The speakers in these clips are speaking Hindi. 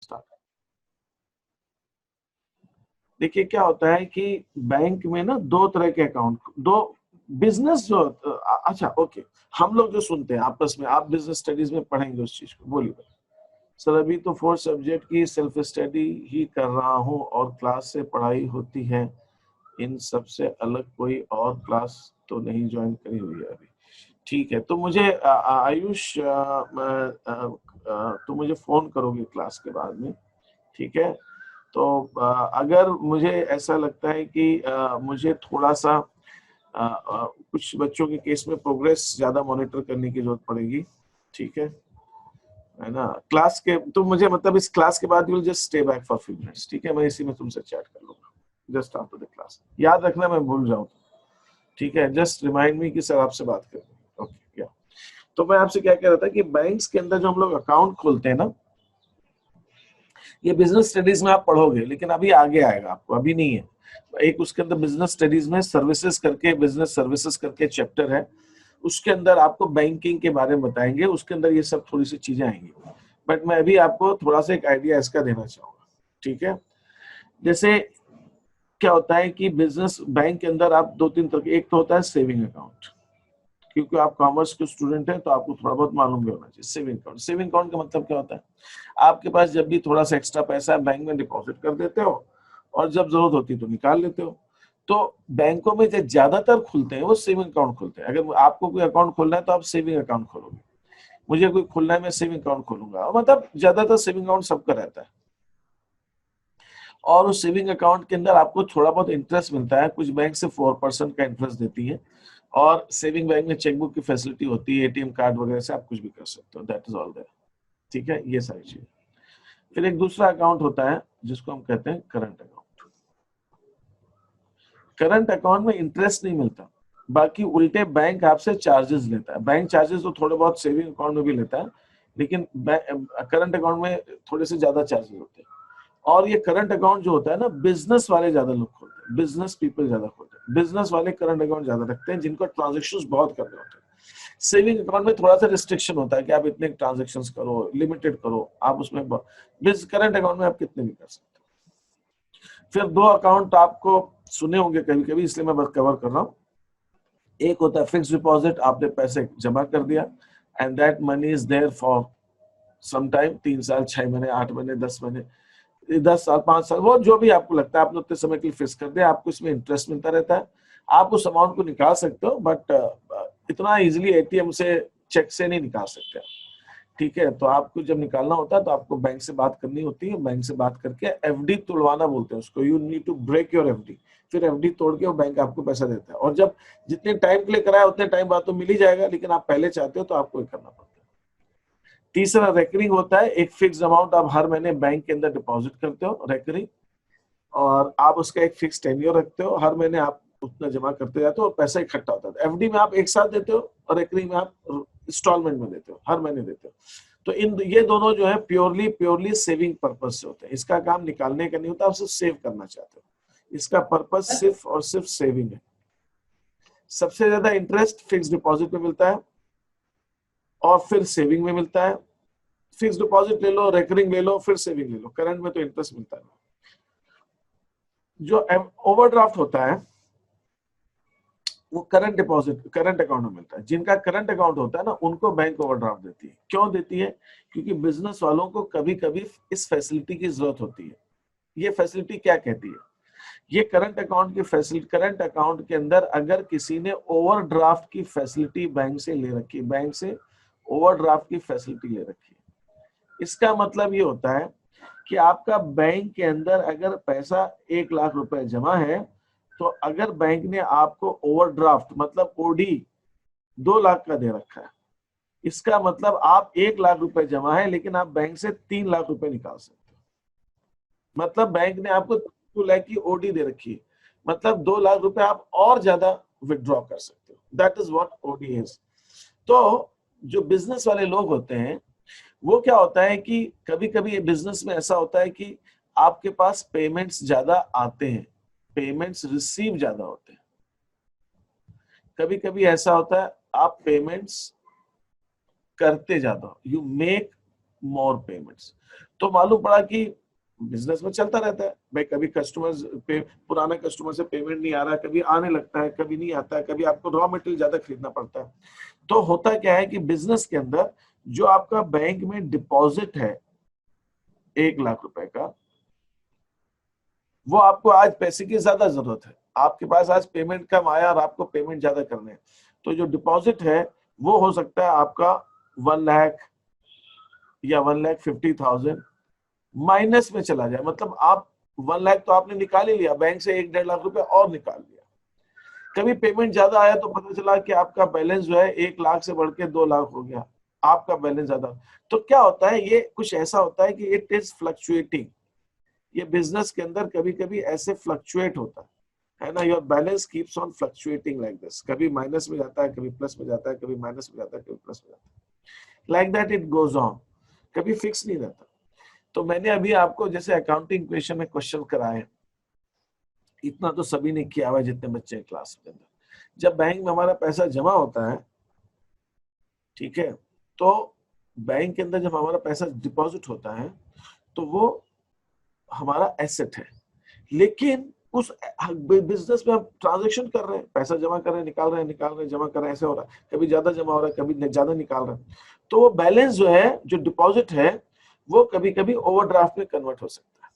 स्टार्ट। देखिए क्या होता है कि बैंक में ना दो तरह के अकाउंट, दो बिजनेस जो अच्छा ओके, हम लोग जो सुनते हैं आपस में, आप बिजनेस स्टडीज में पढ़ेंगे उस चीज को, बोलिए। सर अभी तो 4 सब्जेक्ट की सेल्फ स्टडी ही कर रहा हूँ और क्लास से पढ़ाई होती है, इन सब से अलग कोई और क्लास तो नहीं ज्वाइन करी हुई है अभी। ठीक है, तो मुझे आयुष तो मुझे फोन करोगे क्लास के बाद में, ठीक है? तो अगर मुझे ऐसा लगता है कि मुझे थोड़ा सा कुछ बच्चों के केस में प्रोग्रेस ज्यादा मॉनिटर करने की जरूरत पड़ेगी, ठीक है ना? क्लास के तो मुझे मतलब इस क्लास के बाद you will just stay back for few minutes, ठीक है? मैं इसी में तुमसे चैट कर लूंगा जस्ट आफ्टर द क्लास। याद रखना मैं भूल जाऊं, ठीक है? जस्ट रिमाइंड मी कि सर आपसे बात करें। ओके या तो मैं आपसे क्या कह रहा था कि बैंक्स के अंदर जो हम लोग अकाउंट खोलते हैं ना, ये बिजनेस स्टडीज में आप पढ़ोगे, लेकिन अभी आगे आएगा, आपको अभी नहीं है। एक उसके अंदर बिजनेस स्टडीज में सर्विसेज करके, बिजनेस सर्विसेज करके चैप्टर है, उसके अंदर आपको बैंकिंग के बारे में बताएंगे, उसके अंदर ये सब थोड़ी सी चीजें आएंगी। बट मैं अभी आपको थोड़ा सा एक आइडिया इसका देना चाहूंगा, ठीक है? जैसे क्या होता है कि बिजनेस बैंक के अंदर आप दो तीन तरह के, एक तो होता है सेविंग अकाउंट, क्योंकि आप कॉमर्स के स्टूडेंट हैं तो आपको थोड़ा बहुत मालूम भी होना चाहिए। सेविंग अकाउंट, सेविंग अकाउंट का मतलब क्या होता है? आपके पास जब भी थोड़ा सा एक्स्ट्रा पैसा है, बैंक में डिपॉजिट कर देते हो और जब जरूरत होती है तो निकाल लेते हो। तो बैंकों में जो ज्यादातर खुलते हैं वो सेविंग अकाउंट खुलते हैं। अगर आपको कोई अकाउंट खोलना है तो आप सेविंग अकाउंट खोलोगे, मुझे कोई खोलना है मैं सेविंग अकाउंट खोलूंगा, मतलब ज्यादातर सेविंग अकाउंट सबका रहता है। और उस सेविंग अकाउंट के अंदर आपको थोड़ा बहुत इंटरेस्ट मिलता है, कुछ बैंक से 4% का इंटरेस्ट देती है, और सेविंग बैंक में चेकबुक की फैसिलिटी होती है, एटीएम कार्ड वगैरह से आप कुछ भी कर सकते हो, दैट इज ऑल देयर, ठीक है? ये सारी चीज। फिर एक दूसरा अकाउंट होता है जिसको हम कहते हैं करंट अकाउंट। करंट अकाउंट में इंटरेस्ट नहीं मिलता, बाकी उल्टे बैंक आपसे चार्जेस लेता है। बैंक चार्जेस तो थोड़े बहुत सेविंग अकाउंट में भी लेता है, लेकिन करंट अकाउंट में थोड़े से ज्यादा चार्जेस होते हैं। और ये करंट अकाउंट जो होता है ना, बिजनेस वाले ज्यादा लोग खोलते हैं, बिजनेस पीपल ज्यादा खोलते हैं, बिजनेस वाले करंट अकाउंट ज्यादा रखते हैं जिनको ट्रांजेक्शन बहुत करने होते हैं। सेविंग अकाउंट में थोड़ा सा रिस्ट्रिक्शन होता है कि आप इतने ट्रांजेक्शन करो, लिमिटेड करो आप उसमें। करंट अकाउंट में आप कितने भी कर सकते हो। फिर दो अकाउंट आपको सुने होंगे कभी कभी, इसलिए मैं बस कवर कर रहा हूँ। एक होता है फिक्स डिपॉजिट, आपने पैसे जमा कर दिया and that money is there for some time, 3 साल, 6 महीने, 8 महीने, 10 महीने, 10 साल, 5 साल, वो जो भी आपको लगता है, आपने उतने समय के लिए फिक्स कर दिया, आपको इसमें इंटरेस्ट मिलता रहता है। आप उस अमाउंट को निकाल सकते हो, बट इतना इजीली एटीएम से, चेक से नहीं निकाल सकते, ठीक है? तो आपको जब निकालना होता है तो आपको बैंक से बात करनी होती है, बैंक से बात करके एफडी तोड़वाना बोलते हैं उसको, you need to break your FD. फिर एफडी तोड़ के वो बैंक आपको पैसा देता है, और जब जितने टाइम के लिए कराया उतने टाइम बाद तो मिल ही जाएगा, लेकिन आप पहले चाहते हो तो आपको ये करना पड़ता है। तीसरा रेकरिंग होता है, एक फिक्स अमाउंट आप हर महीने बैंक के अंदर डिपॉजिट करते हो, रेकरिंग, और आप उसका एक फिक्स टेन्योर रखते हो, हर महीने आप उतना जमा करते जाते हो और पैसा इकट्ठा होता है। एफडी में आप एक साथ देते हो और रेकरिंग में आप इंस्टॉलमेंट में देते हो, हर महीने देते हो। तो इन ये दोनों जो है प्योरली प्योरली सेविंग पर्पज से होते हैं। इसका काम निकालने का नहीं होता, आप सिर्फ सेव करना चाहते हो। इसका पर्पज सिर्फ और सिर्फ सेविंग है। सबसे ज्यादा इंटरेस्ट फिक्स डिपॉजिट में मिलता है और फिर सेविंग में मिलता है। फिक्स डिपॉजिट ले लो, रेकरिंग ले लो, फिर सेविंग ले लो, करंट में तो इंटरेस्ट मिलता है। जो ओवरड्राफ्ट होता है वो करंट डिपॉजिट, करंट अकाउंट में मिलता है। जिनका करंट अकाउंट होता है ना, उनको बैंक ओवरड्राफ्ट देती है। क्यों देती है? क्योंकि बिजनेस वालों को कभी कभी इस फैसिलिटी की जरूरत होती है। ये फैसिलिटी क्या कहती है? ये करंट अकाउंट की फैसिलिटी, करंट अकाउंट के अंदर अगर किसी ने ओवरड्राफ्ट की फैसिलिटी बैंक से ले रखी, बैंक से ओवरड्राफ्ट की फैसिलिटी ले रखी है, इसका मतलब ये होता है कि आपका बैंक के अंदर अगर पैसा 1 लाख रुपए जमा है, तो अगर बैंक ने आपको ओवरड्राफ्ट मतलब ओडी 2 लाख का दे रखा है, इसका मतलब आप 1 लाख रुपए जमा है, लेकिन आप बैंक से 3 लाख रुपए निकाल सकते हो। मतलब बैंक ने आपको 2 लाख की ओडी दे रखी है, मतलब 2 लाख रुपए आप और ज्यादा विड्रॉ कर सकते हो। That is what OD is. तो जो बिजनेस वाले लोग होते हैं, वो क्या होता है कि कभी कभी बिजनेस में ऐसा होता है कि आपके पास पेमेंट्स ज्यादा आते हैं, पेमेंट्स रिसीव ज्यादा होते हैं। कभी कभी ऐसा होता है आप पेमेंट्स करते ज्यादा हो, यू मेक मोर पेमेंट्स। तो मालूम पड़ा कि बिजनेस में चलता रहता है भाई, कभी कस्टमर्स पे पुराने कस्टमर से पेमेंट नहीं आ रहा है, कभी आने लगता है, कभी नहीं आता है, कभी आपको रॉ मटेरियल ज्यादा खरीदना पड़ता है। तो होता क्या है कि बिजनेस के अंदर जो आपका बैंक में डिपॉजिट है 1 लाख रुपए का, वो आपको आज पैसे की ज्यादा जरूरत है, आपके पास आज पेमेंट कम आया और आपको पेमेंट ज्यादा करने हैं, तो जो डिपॉजिट है वो हो सकता है आपका 1 लाख या 1,50,000 माइनस में चला जाए। मतलब आप 1 लाख तो आपने निकाल ही लिया, बैंक से 1-1.5 लाख रुपए और निकाल लिया। कभी पेमेंट ज्यादा आया तो पता चला कि आपका बैलेंस जो है 1 लाख से बढ़ के 2 लाख हो गया, आपका बैलेंस ज्यादा। तो क्या होता है, ये कुछ ऐसा होता है कि इट इज फ्लक्चुएटिंग। ये बिजनेस के अंदर कभी कभी ऐसे फ्लक्चुएट होता है ना, your balance keeps on fluctuating like this, कभी माइनस में जाता है, कभी प्लस में जाता है, कभी माइनस में जाता है, कभी प्लस में जाता है, like that it goes on, कभी फिक्स नहीं रहता। तो मैंने अभी आपको जैसे अकाउंटिंग क्वेश्चन में क्वेश्चन कराए, इतना तो सभी ने किया हुआ है जितने बच्चे क्लास के अंदर। जब बैंक में हमारा पैसा जमा होता है, ठीक है, तो बैंक के अंदर जब हमारा पैसा डिपॉजिट होता है तो वो हमारा एसेट है। लेकिन उस बिजनेस में हम ट्रांजेक्शन कर रहे हैं, पैसा जमा कर रहे हैं, निकाल रहे हैं, निकाल रहे हैं, जमा कर रहे हैं, ऐसे हो रहा है, कभी ज्यादा जमा हो रहा है, कभी ज्यादा निकाल रहे हैं। तो वो बैलेंस जो है, जो डिपॉजिट है, वो कभी कभी ओवरड्राफ्ट में कन्वर्ट हो सकता है।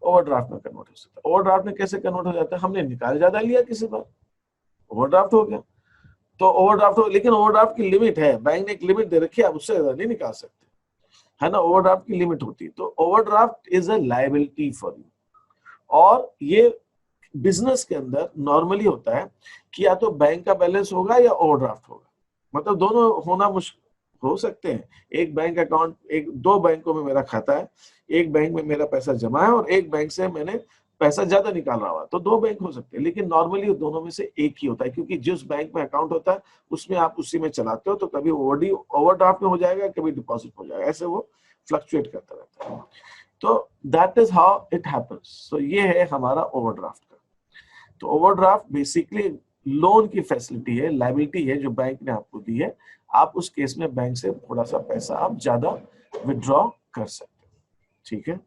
ओवरड्राफ्ट में कन्वर्ट हो सकता है। ओवरड्राफ्ट में कैसे कन्वर्ट हो जाता है, हमने निकाल ज्यादा लिया किसी बार, ओवरड्राफ्ट हो गया। तो ओवरड्राफ्ट हो, लेकिन ओवरड्राफ्ट की लिमिट है, बैंक ने एक लिमिट दे रखी है, आप उससे ज्यादा नहीं निकाल सकते, है ना, ओवरड्राफ्ट की लिमिट होती है। तो overdraft is a liability for you. और ये बिजनेस के अंदर नॉर्मली होता है कि या तो बैंक का बैलेंस होगा या ओवरड्राफ्ट होगा, मतलब दोनों होना मुश्किल हो सकते हैं। एक बैंक अकाउंट, एक दो बैंकों में मेरा खाता है, एक बैंक में मेरा पैसा जमा है और एक बैंक से मैंने पैसा ज्यादा निकाल रहा हुआ, तो दो बैंक हो सकते हैं, लेकिन नॉर्मली दोनों में से एक ही होता है, क्योंकि जिस बैंक में अकाउंट होता है उसमें आप उसी में चलाते हो, तो कभी ओवरड्राफ्ट में हो जाएगा, कभी डिपॉजिट हो जाएगा, ऐसे वो फ्लक्चुएट करता रहता है। तो that is how it happens. So ये है हमारा ओवरड्राफ्ट का। तो ओवरड्राफ्ट बेसिकली लोन की फैसिलिटी है, लायबिलिटी है जो बैंक ने आपको दी है। आप उस केस में बैंक से थोड़ा सा पैसा आप ज्यादा विड्रॉ कर सकते हो, ठीक है।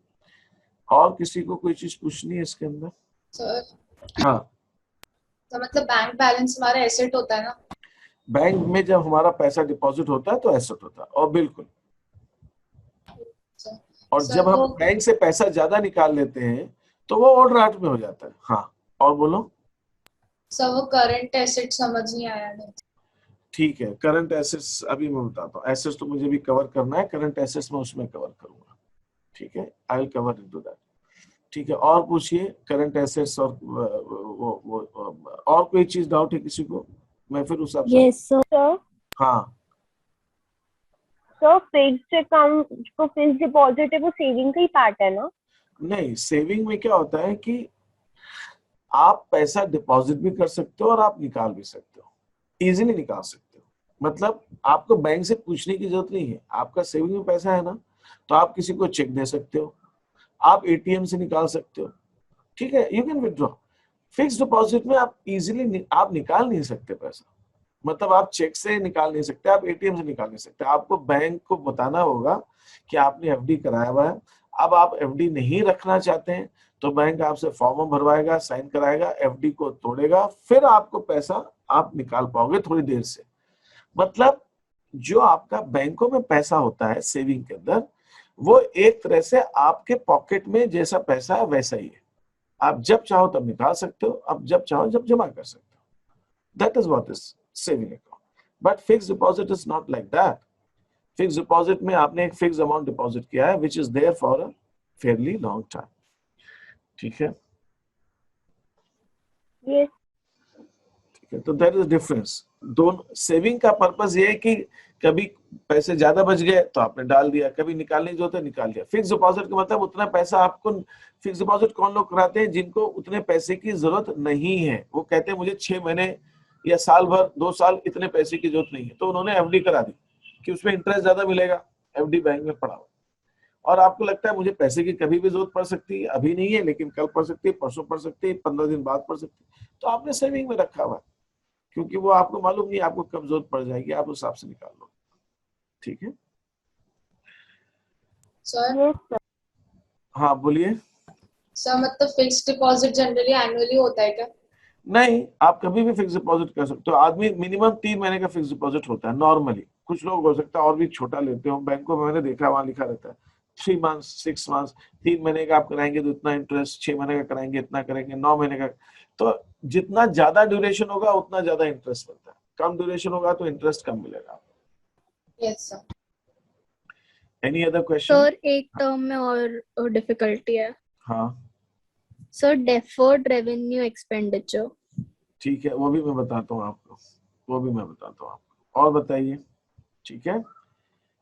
और किसी को कोई चीज पूछनी है इसके अंदर? सर, हाँ, तो मतलब बैंक बैलेंस हमारा एसेट होता है ना? बैंक में जब हमारा पैसा डिपॉजिट होता है तो एसेट होता है, और बिल्कुल। सर और सर जब हम वो बैंक से पैसा ज्यादा निकाल लेते हैं तो वो ओवरड्राफ्ट में हो जाता है। हाँ, और बोलो। सर वो करंट एसेट समझ नहीं आया नहीं। ठीक है, करंट एसेट्स अभी मैं बताता हूँ। एसेट्स तो मुझे भी कवर करना है, करंट एसेट्स में उसमें कवर करूंगा, ठीक है, I will cover into that. ठीक है, और पूछिए करंट एसेट्स और और कोई चीज डाउट है किसी को, मैं फिर उस हिसाब से। Yes sir. हाँ, सर फिक्स्ड अकाउंट जो फिक्स्ड डिपॉजिट है वो सेविंग का ही पार्ट है ना? नहीं, सेविंग में क्या होता है कि आप पैसा डिपॉजिट भी कर सकते हो और आप निकाल भी सकते हो, इजीली निकाल सकते हो। मतलब आपको बैंक से पूछने की जरूरत नहीं है, आपका सेविंग में पैसा है ना, तो आप किसी को चेक दे सकते हो, आप एटीएम से निकाल सकते हो, ठीक है, you can withdraw. Fix deposit में आप इजीली आप निकाल नहीं सकते पैसा, मतलब आप चेक से निकाल नहीं सकते, आप एटीएम से निकाल नहीं सकते, आपको बैंक को बताना होगा कि आपने एफडी कराया हुआ है। अब आप एफडी नहीं रखना चाहते हैं तो बैंक आपसे फॉर्म भरवाएगा, साइन कराएगा, एफडी को तोड़ेगा, फिर आपको पैसा आप निकाल पाओगे थोड़ी देर से। मतलब जो आपका बैंकों में पैसा होता है सेविंग के अंदर, वो एक तरह से आपके पॉकेट में जैसा पैसा है वैसा ही है, आप जब चाहो तब निकाल सकते हो, आप जब चाहो जब जमा कर सकते हो। That is what is saving account. But fix deposit is not like that. Fix deposit में आपने एक फिक्स अमाउंट डिपॉजिट किया है which is there for a fairly long time, ठीक है। यस। ठीक है, तो देयर इज डिफरेंस। दोनों सेविंग का पर्पस ये है कि कभी पैसे ज्यादा बच गए तो आपने डाल दिया, कभी निकालने जो होता है निकाल दिया। फिक्स डिपॉजिट का मतलब उतना पैसा आपको, फिक्स डिपॉजिट कौन लोग कराते हैं जिनको उतने पैसे की जरूरत नहीं है, वो कहते हैं मुझे 6 महीने या साल भर 2 साल इतने पैसे की जरूरत नहीं है, तो उन्होंने एफडी करा दी कि उसमें इंटरेस्ट ज्यादा मिलेगा, एफडी बैंक में पड़ा हुआ। और आपको लगता है मुझे पैसे की कभी भी जरूरत पड़ सकती है, अभी नहीं है लेकिन कल पड़ सकती है, परसों पड़ सकती है, 15 दिन बाद पड़ सकती है, तो आपने सेविंग में रखा हुआ है, क्योंकि वो आपको मालूम नहीं आपको कब जरूरत पड़ जाएगी, आप उस हिसाब से निकाल लो, ठीक है। Sir yes sir. हाँ बोलिए। सर मतलब फिक्स्ड डिपॉजिट जनरली एनुअली होता है क्या? नहीं, आप कभी भी फिक्स डिपॉजिट कर सकते हो। आदमी मिनिमम 3 महीने का फिक्स डिपॉजिट होता है नॉर्मली। कुछ लोग हो सकता है और भी छोटा लेते हो, बैंकों में मैंने देखा वहां लिखा रहता है 3 मंथ्स 6 मंथ्स। 3 महीने का आप कराएंगे तो इतना इंटरेस्ट, 6 महीने का कराएंगे इतना करेंगे, 9 महीने का। तो जितना ज्यादा ड्यूरेशन होगा उतना ज्यादा इंटरेस्ट मिलता है, कम ड्यूरेशन होगा तो इंटरेस्ट कम मिलेगा। Yes sir. Any other question? Sir एक टर्म में और डिफिकल्टी है हाँ सर, डेफर्ड रेवेन्यू एक्सपेंडिचर। ठीक है, वो भी मैं बताता हूँ आपको, वो भी मैं बताता हूँ आपको। और बताइए, ठीक है।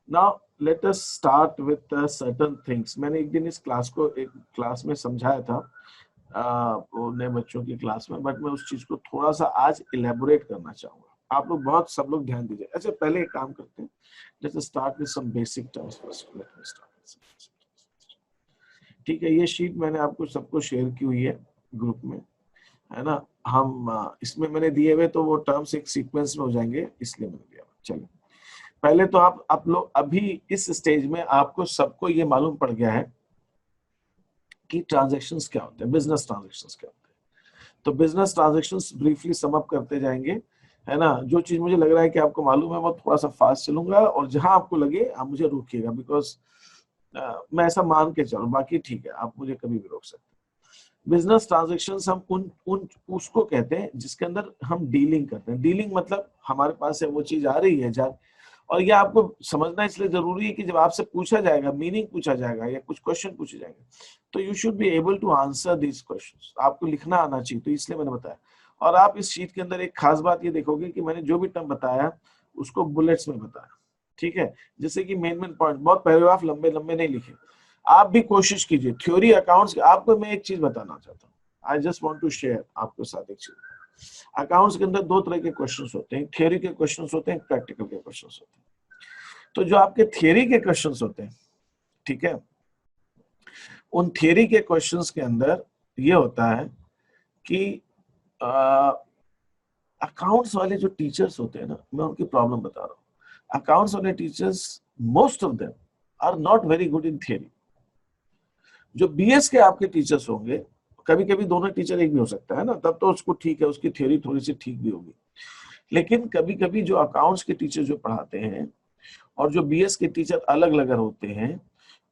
Now let us start with certain things. मैंने एक दिन इस क्लास को एक क्लास में समझाया था, वो नए बच्चों की क्लास में, बट मैं उस चीज को थोड़ा सा आज इलेबोरेट करना चाहूंगा। आप लोग बहुत सब लोग ध्यान दीजिए। अच्छा पहले एक काम करते हैं, let's start with some basic terms first. Let me start. ठीक है, ये शीट मैंने आपको सबको शेयर की हुई है ग्रुप में, है ना। हम इसमें मैंने दिए हुए तो वो टर्म्स एक सीक्वेंस में हो जाएंगे, इसलिए मैंने दिया। चलिए पहले तो आप लोग अभी इस स्टेज में आपको सबको ये मालूम पड़ गया है कि ट्रांजैक्शंस क्या होते हैं, बिजनेस ट्रांजैक्शंस क्या होते हैं। तो business transactions briefly sum up करते जाएंगे, है ना। जो चीज मुझे लग रहा है कि आपको मालूम है, वो थोड़ा सा फास्ट चलूंगा, और जहां आपको लगे आप मुझे रोकिएगा, बिकॉज मैं ऐसा मान के चलूं, बाकी ठीक है आप मुझे कभी भी रोक सकते हैं। बिजनेस ट्रांजैक्शंस हम उन उसको कहते हैं जिसके अंदर हम डीलिंग करते हैं। डीलिंग मतलब हमारे पास है वो चीज आ रही है जा, और ये आपको समझना इसलिए जरूरी है कि जब आपसे पूछा जाएगा, मीनिंग पूछा जाएगा या कुछ क्वेश्चन पूछे जाएंगे, तो you should be able to answer these questions. आपको लिखना आना चाहिए, तो इसलिए मैंने बताया। और आप इस शीट के अंदर एक खास बात ये देखोगे कि मैंने जो भी टर्म बताया उसको बुलेट्स में बताया, ठीक है। जैसे कि मेन पॉइंट, बहुत पैराग्राफ लंबे लंबे नहीं लिखे। आप भी कोशिश कीजिए थ्योरी अकाउंट्स। आपको मैं एक चीज बताना चाहता हूँ, I just want to share आपके साथ एक चीज। अकाउंट्स के अंदर दो तरह के क्वेश्चंस होते हैं, थ्योरी के क्वेश्चंस होते हैं, प्रैक्टिकल के क्वेश्चंस होते हैं। तो जो आपके थ्योरी के क्वेश्चंस होते हैं, ठीक है, उन थ्योरी के क्वेश्चंस के अंदर ये होता है कि अकाउंट्स वाले जो टीचर्स होते हैं ना, मैं उनकी प्रॉब्लम बता रहा हूँ। अकाउंट्स वाले teachers, most of them are not very good in theory. जो बीएस के आपके टीचर्स होंगे, कभी कभी दोनों टीचर एक भी हो सकता है ना, तब तो उसको ठीक है, उसकी थ्योरी थोड़ी सी ठीक भी होगी। लेकिन कभी कभी जो अकाउंट्स के टीचर जो पढ़ाते हैं और जो बीएस के टीचर अलग अलग होते हैं,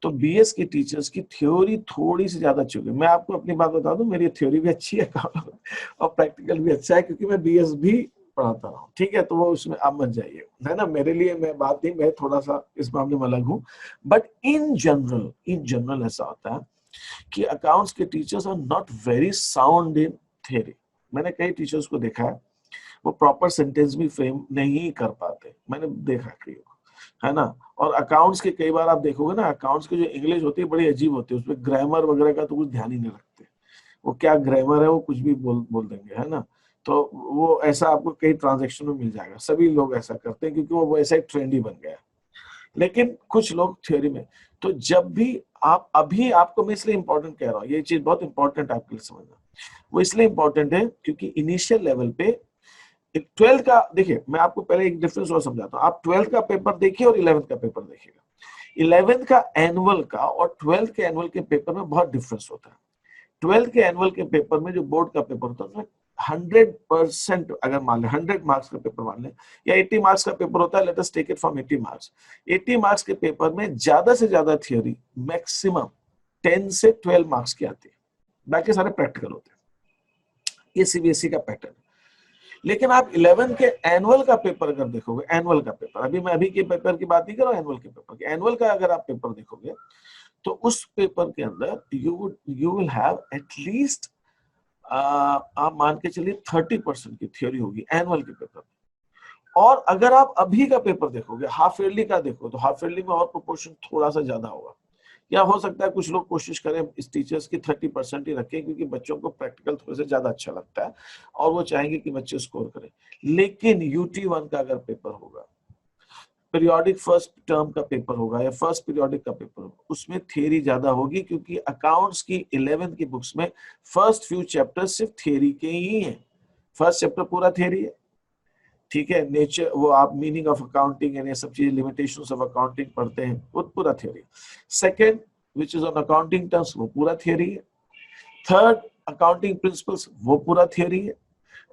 तो बीएस के टीचर्स की थ्योरी थोड़ी सी ज्यादा अच्छी होगी। मैं आपको अपनी बात बता दूं, मेरी थ्योरी भी अच्छी है और प्रैक्टिकल भी अच्छा है, क्योंकि मैं बीएस भी पढ़ाता रहा हूँ, ठीक है। तो वो उसमें आप मत जाइए, है ना। मेरे लिए मैं बात नहीं, मैं थोड़ा सा इस मामले में अलग हूँ। बट इन जनरल ऐसा होता है कि अकाउंट्स के teachers are not very sound in theory. मैंने कई टीचर्स को देखा है, वो प्रॉपर सेंटेंस भी फ्रेम नहीं कर पाते, मैंने देखा कई को, है ना। और अकाउंट्स के कई बार आप देखोगे ना, अकाउंट्स की जो इंग्लिश होती है बड़ी अजीब होती है, उसमें ग्रामर वगैरह का तो कुछ ध्यान ही नहीं रखते। वो क्या ग्रामर है, वो कुछ भी बोल देंगे, है ना। तो वो ऐसा आपको कई ट्रांजेक्शन में मिल जाएगा, सभी लोग ऐसा करते हैं क्योंकि वो वैसा एक ट्रेंड ही बन गया है। लेकिन कुछ लोग थ्योरी में, तो जब भी आप, अभी आपको मैं इसलिए इंपॉर्टेंट कह रहा हूँ, ये चीज बहुत इंपॉर्टेंट आपके लिए समझना। वो इसलिए इंपॉर्टेंट है क्योंकि इनिशियल लेवल पे 12th का, देखिए मैं आपको पहले एक डिफरेंस और समझाता हूँ। आप 12th का पेपर देखिए और 11th का पेपर देखिएगा। 11th का एनुअल का और 12th के एनुअल के पेपर में बहुत डिफरेंस होता है। 12th के एनुअल के पेपर में जो बोर्ड का पेपर होता है उसमें 100%, अगर मान ले 100 मार्क्स का पेपर मान ले, या 80 मार्क्स का पेपर होता है, let us take it from 80 marks. 80 marks के पेपर में ज्यादा से ज्यादा थियोरी, मैक्सिमम 10 से 12 मार्क्स की आती है, बाकी सारे प्रैक्टिकल होते हैं। ये सीबीएसई का पैटर्न है। लेकिन आप 11 के एनुअल का पेपर अगर देखोगे, एनुअल का पेपर, अभी मैं अभी के पेपर की बात नहीं कर रहा हूं, एनुअल के पेपर की, एनुअल का अगर आप पेपर देखोगे तो उस पेपर के अंदर यू विल हैव एटलीस्ट, आप मान के चलिए 30% की थ्योरी होगी एनुअल के पेपर में। और अगर आप अभी का पेपर देखोगे, हाफ ईयरली का देखो, तो हाफ ईयरली में और प्रोपोर्शन थोड़ा सा ज्यादा होगा। या हो सकता है कुछ लोग कोशिश करें इस टीचर्स की 30% ही रखें, क्योंकि बच्चों को प्रैक्टिकल थोड़े से ज्यादा अच्छा लगता है और वो चाहेंगे कि बच्चे स्कोर करें। लेकिन UT1 का अगर पेपर होगा, पीरियोडिक फर्स्ट टर्म का पेपर होगा या फर्स्ट पीरियोडिक का पेपर होगा, उसमें थियरी ज्यादा होगी, क्योंकि अकाउंट्स की 11th की बुक्स में फर्स्ट फ्यू चैप्टर सिर्फ थियरी के ही हैं। फर्स्ट चैप्टर पूरा थियरी है, ठीक है, नेचर, वो आप मीनिंग ऑफ अकाउंटिंग एंड ये सब चीजें, लिमिटेशंस ऑफ अकाउंटिंग पढ़ते हैं, वो पूरा theory. Second which is on accounting terms, वो पूरा थियोरी है। थर्ड अकाउंटिंग प्रिंसिपल्स, वो पूरा थियोरी है।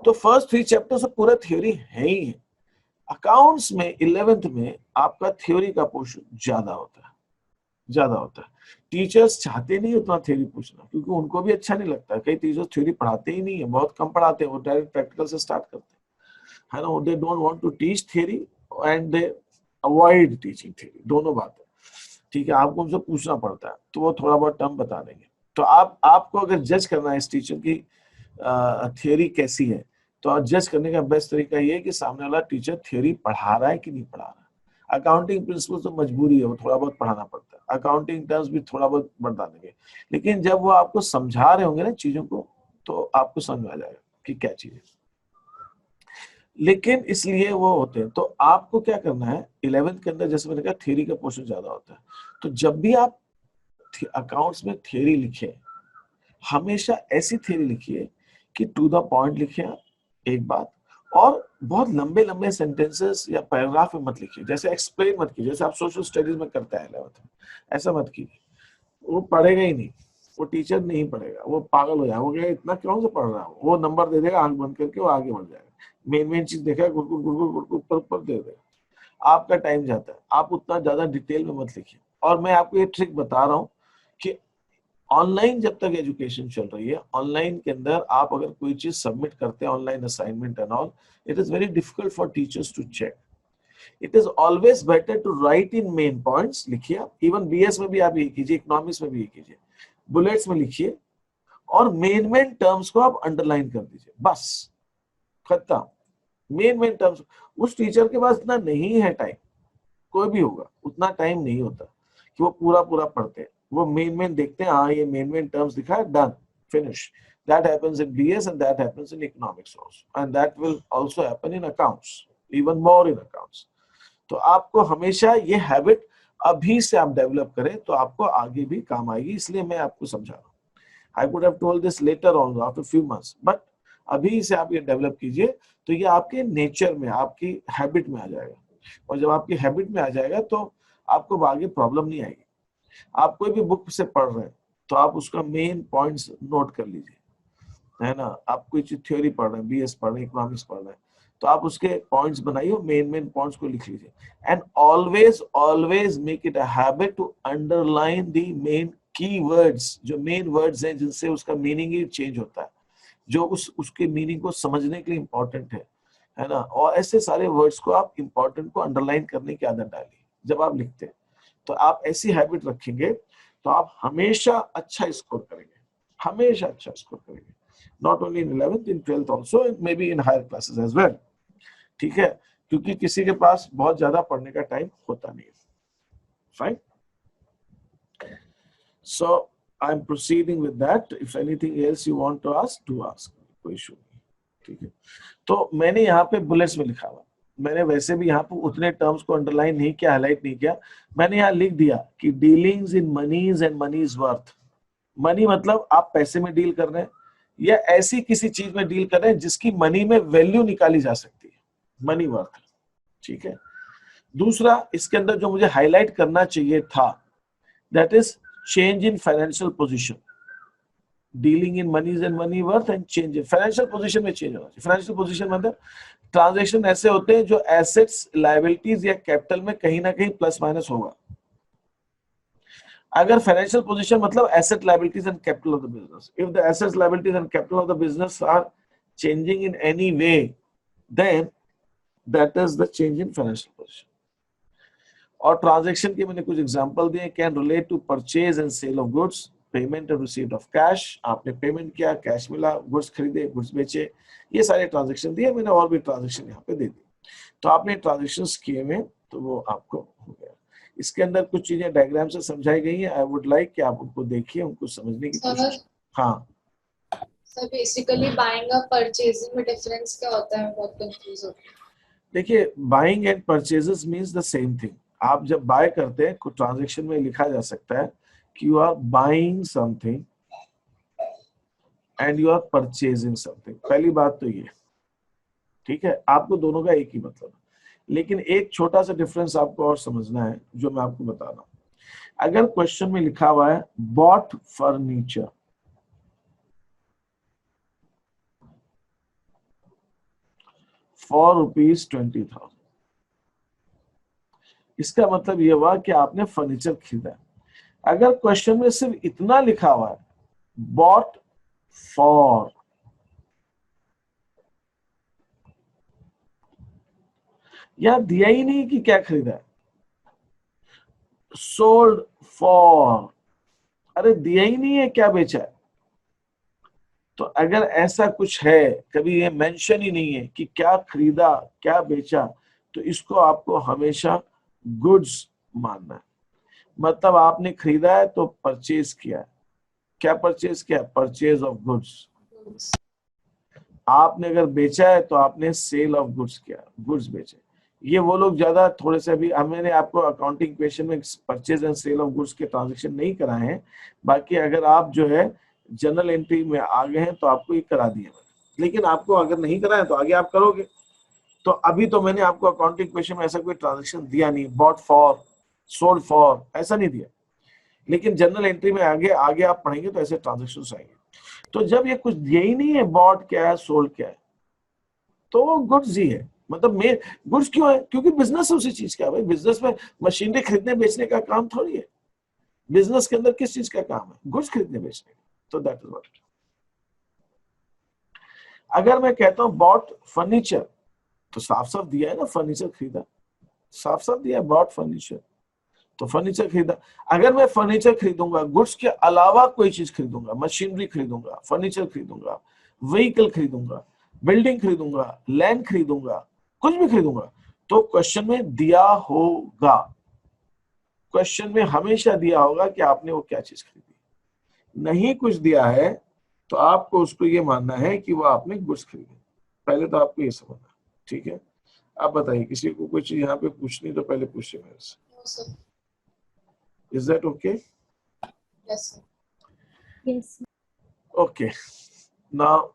तो फर्स्ट 3 चैप्टर्स पूरा थियोरी है ही है। अकाउंट्स में 11th में आपका थ्योरी का पोर्शन ज्यादा होता है, ज्यादा होता है। टीचर्स चाहते नहीं उतना थ्योरी पूछना, क्योंकि उनको भी अच्छा नहीं लगता। कई टीचर्स थ्योरी पढ़ाते ही नहीं है, बहुत कम पढ़ाते हैं, वो डायरेक्ट प्रैक्टिकल से स्टार्ट करते हैं, है ना। They don't want to teach theory and they avoid teaching theory, दोनों बातें। ठीक है, आपको उनसे पूछना पड़ता है, तो वो थोड़ा बहुत टर्म बता देंगे। तो आपको अगर जज करना है इस टीचर की थ्योरी कैसी है, तो जज करने का बेस्ट तरीका ये है कि सामने वाला टीचर थ्योरी पढ़ा रहा है कि नहीं पढ़ा रहा है। अकाउंटिंग प्रिंसिपल तो मजबूरी है, वो थोड़ा बहुत पढ़ाना पड़ता है। अकाउंटिंग टर्म्स भी थोड़ा बहुत बता देंगे, लेकिन जब वो आपको समझा रहे होंगे ना चीजों को, तो आपको समझ में आ जाएगा कि क्या चीज है। लेकिन इसलिए वो होते हैं। तो आपको क्या करना है, 11th के अंदर जैसे मैंने कहा थ्योरी का पोर्शन ज्यादा होता है। तो जब भी आप अकाउंट्स में थ्योरी लिखे, हमेशा ऐसी थ्योरी लिखिए कि टू द पॉइंट लिखिए आप, एक बात। और बहुत लंबे लंबे सेंटेंसेस या पैराग्राफ में मत लिखिए, जैसे एक्सप्लेन मत कीजिए, जैसे आप सोशल स्टडीज में करते हैं 11th में, ऐसा मत कीजिए। वो पढ़ेगा ही नहीं, वो टीचर नहीं पढ़ेगा, वो पागल हो जाएगा, वो कहेगा इतना क्यों से पढ़ रहा हूँ, वो नंबर दे देगा आंख बंद करके, वो आगे बढ़ जाएगा। मेन चीज देखा, गुड़गुड़ गुड़गुड़ गुड़गुड़ ऊपर ऊपर दे देगा, आपका टाइम जाता है। आप उतना ज्यादा डिटेल में मत लिखिए। और मैं आपको ये ट्रिक बता रहा हूँ कि ऑनलाइन जब तक एजुकेशन चल रही है, ऑनलाइन के अंदर आप अगर कोई चीज सबमिट करते हैं, online assignment and all, it is very difficult for teachers to check. It is always better to write in main points, लिखिए आप। इवन बीएस में भी आप ये कीजिए, इकोनॉमिक्स में भी ये कीजिए, बुलेट्स में लिखिए, और मेन टर्म्स को आप अंडरलाइन कर दीजिए, बस खत्म। मेन टर्म्स, उस टीचर के पास इतना नहीं है टाइम, कोई भी होगा, उतना टाइम नहीं होता कि वो पूरा पूरा पढ़ते हैं। वो मेन देखते हैं, हाँ ये मेन टर्म्स दिखा है, done, finish. That happens in BS and that happens in economics also, and that will also happen in accounts, even more in accounts. तो आपको हमेशा ये हैबिट अभी से आप डेवलप करें, तो आपको आगे भी काम आएगी। इसलिए मैं आपको समझा रहा हूँ। I could have told this later on after few months, but अभी से आप ये डेवलप कीजिए, तो ये आपके नेचर में, आपकी हैबिट में आ जाएगा। और जब आपकी हैबिट में आ जाएगा, तो आपको आगे प्रॉब्लम नहीं आएगी। आप कोई भी बुक से पढ़ रहे हैं, तो आप उसका मेन पॉइंट्स नोट कर लीजिए, है ना। आप कोई चीज थ्योरी पढ़ रहे हैं, बीएस पढ़ रहे हैं, इकोनॉमिक्स पढ़ रहे हैं, तो आप उसके पॉइंट्स बनाइए, मेन पॉइंट्स को लिख लीजिए। And always make it a habit to underline the main keywords, जो मेन वर्ड्स हैं जिनसे उसका मीनिंग ही चेंज होता है, जो उसके मीनिंग को समझने के लिए इंपॉर्टेंट है ना। और ऐसे सारे वर्ड्स को आप इंपॉर्टेंट को अंडरलाइन करने की आदत डालिए जब आप लिखते हैं। तो आप ऐसी हैबिट रखेंगे, तो आप हमेशा अच्छा स्कोर करेंगे, हमेशा अच्छा स्कोर करेंगे। Not only in 11th, in 12th also, and maybe in higher classes as well. ठीक है, क्योंकि किसी के पास बहुत ज्यादा पढ़ने का टाइम होता नहीं है। Fine. So I'm proceeding with that. If anything else you want to ask, do ask. कोई इशू नहीं, ठीक है। तो मैंने यहाँ पे बुलेट्स में लिखा हुआ, मैंने वैसे भी यहाँ पे उतने टर्म्स को अंडरलाइन नहीं किया, हाईलाइट नहीं किया। मैंने यहाँ लिख दिया कि dealings in मनीज and moneys worth. Money मतलब आप पैसे में डील कर रहे हैं, या ऐसी किसी चीज में डील कर रहे हैं जिसकी मनी में वैल्यू निकाली जा सकती है, मनी वर्थ, ठीक है। दूसरा, इसके अंदर जो मुझे हाईलाइट करना चाहिए था, that is change in financial position. Dealing in मनीज and money worth and change in financial position में चेंज होना चाहिए। फाइनेंशियल पोजीशन मतलब ट्रांजैक्शन ऐसे होते हैं जो एसेट्स, लायबिलिटीज या कैपिटल में कहीं ना कहीं प्लस माइनस होगा। अगर फाइनेंशियल पोजीशन मतलब asset, liabilities and capital of the business, if the assets, liabilities and capital of the business are changing in any way, then that is the change in financial position. और ट्रांजैक्शन के मैंने कुछ एग्जांपल दिए, can relate to purchase and sale of goods, payment and receipt of cash, आपने पेमेंट किया, कैश मिला, गुड्स खरीदे, गुड्स बेचे, ये सारे ट्रांजैक्शन दिए मैंने। और भी ट्रांजैक्शन यहाँ पे दे दी, तो आपने ट्रांजैक्शंस किए में, तो वो आपको हो गया। इसके अंदर कुछ चीजें डायग्राम से समझाई गई हैं। आई वुड लाइक कि आप उनको देखिए, उनको समझने की कोशिश। हाँ सर, बेसिकली बाइंग और परचेजिंग में डिफरेंस क्या होता है? मैं बहुत कंफ्यूज होती हूँ। देखिए, buying and purchases means the same thing. आप जब बाय करते हैं, कुछ ट्रांजैक्शन में लिखा जा सकता है कि you are buying something and you are purchasing something. पहली बात तो ये, ठीक है, आपको दोनों का एक ही मतलब है, लेकिन एक छोटा सा डिफरेंस आपको और समझना है जो मैं आपको बता रहा हूं। अगर क्वेश्चन में लिखा हुआ है बॉट फर्नीचर, फॉर ₹20,000, इसका मतलब यह हुआ कि आपने फर्नीचर खरीदा। अगर क्वेश्चन में सिर्फ इतना लिखा हुआ है बॉट फॉर, यहां दिया ही नहीं कि क्या खरीदा है, सोल्ड फॉर, अरे दिया ही नहीं है क्या बेचा है। तो अगर ऐसा कुछ है, कभी ये मेंशन ही नहीं है कि क्या खरीदा क्या बेचा, तो इसको आपको हमेशा गुड्स मानना है। मतलब आपने खरीदा है तो परचेज किया है, क्या परचेज किया, परचेज ऑफ गुड्स। आपने अगर बेचा है तो आपने सेल ऑफ गुड्स किया, गुड्स बेचे। ये वो लोग ज्यादा थोड़े से, अभी मैंने आपको अकाउंटिंग क्वेश्चन में purchase and sale of goods के ट्रांजैक्शन नहीं कराए हैं, बाकी अगर आप जो है जनरल एंट्री में आ गए हैं तो आपको ये करा दिया, लेकिन आपको अगर नहीं कराया तो आगे आप करोगे। तो अभी तो मैंने आपको अकाउंटिंग क्वेश्चन में ऐसा कोई ट्रांजैक्शन दिया नहीं, बॉट फॉर, सोल्ड फॉर, ऐसा नहीं दिया, लेकिन जनरल एंट्री में आगे आगे आप पढ़ेंगे तो ऐसे ट्रांजैक्शन आएंगे। तो जब ये कुछ दिया ही नहीं है, बॉट क्या है सोल्ड क्या है, तो वो गुड्स ही है। मतलब मेन गुड्स क्यों है, क्योंकि बिजनेस उसी चीज का है भाई। बिजनेस में मशीनरी खरीदने बेचने का काम थोड़ी है, बिजनेस के अंदर किस चीज का काम है, गुड्स खरीदने बेचने का। तो दैट इज व्हाट। अगर मैं कहता हूं बॉट फर्नीचर, तो साफ साफ दिया है ना, फर्नीचर खरीदा, साफ साफ दिया है बॉट फर्नीचर, तो फर्नीचर खरीदा। अगर मैं फर्नीचर खरीदूंगा, गुड्स के अलावा कोई चीज खरीदूंगा, मशीनरी खरीदूंगा, फर्नीचर खरीदूंगा, व्हीकल खरीदूंगा, बिल्डिंग खरीदूंगा, लैंड खरीदूंगा, कुछ भी खरीदूंगा, तो क्वेश्चन में दिया होगा, क्वेश्चन में हमेशा दिया होगा कि आपने वो क्या चीज खरीदी। नहीं कुछ दिया है तो आपको उसको ये मानना है कि वो आपने गुड्स खरीदे। पहले तो आपको ये समझना, ठीक है। आप बताइए, किसी को कोई चीज यहाँ पे पूछनी तो पहले पूछिए मेरे से। No, sir. Is that okay? Yes, sir. Yes. Okay. Now,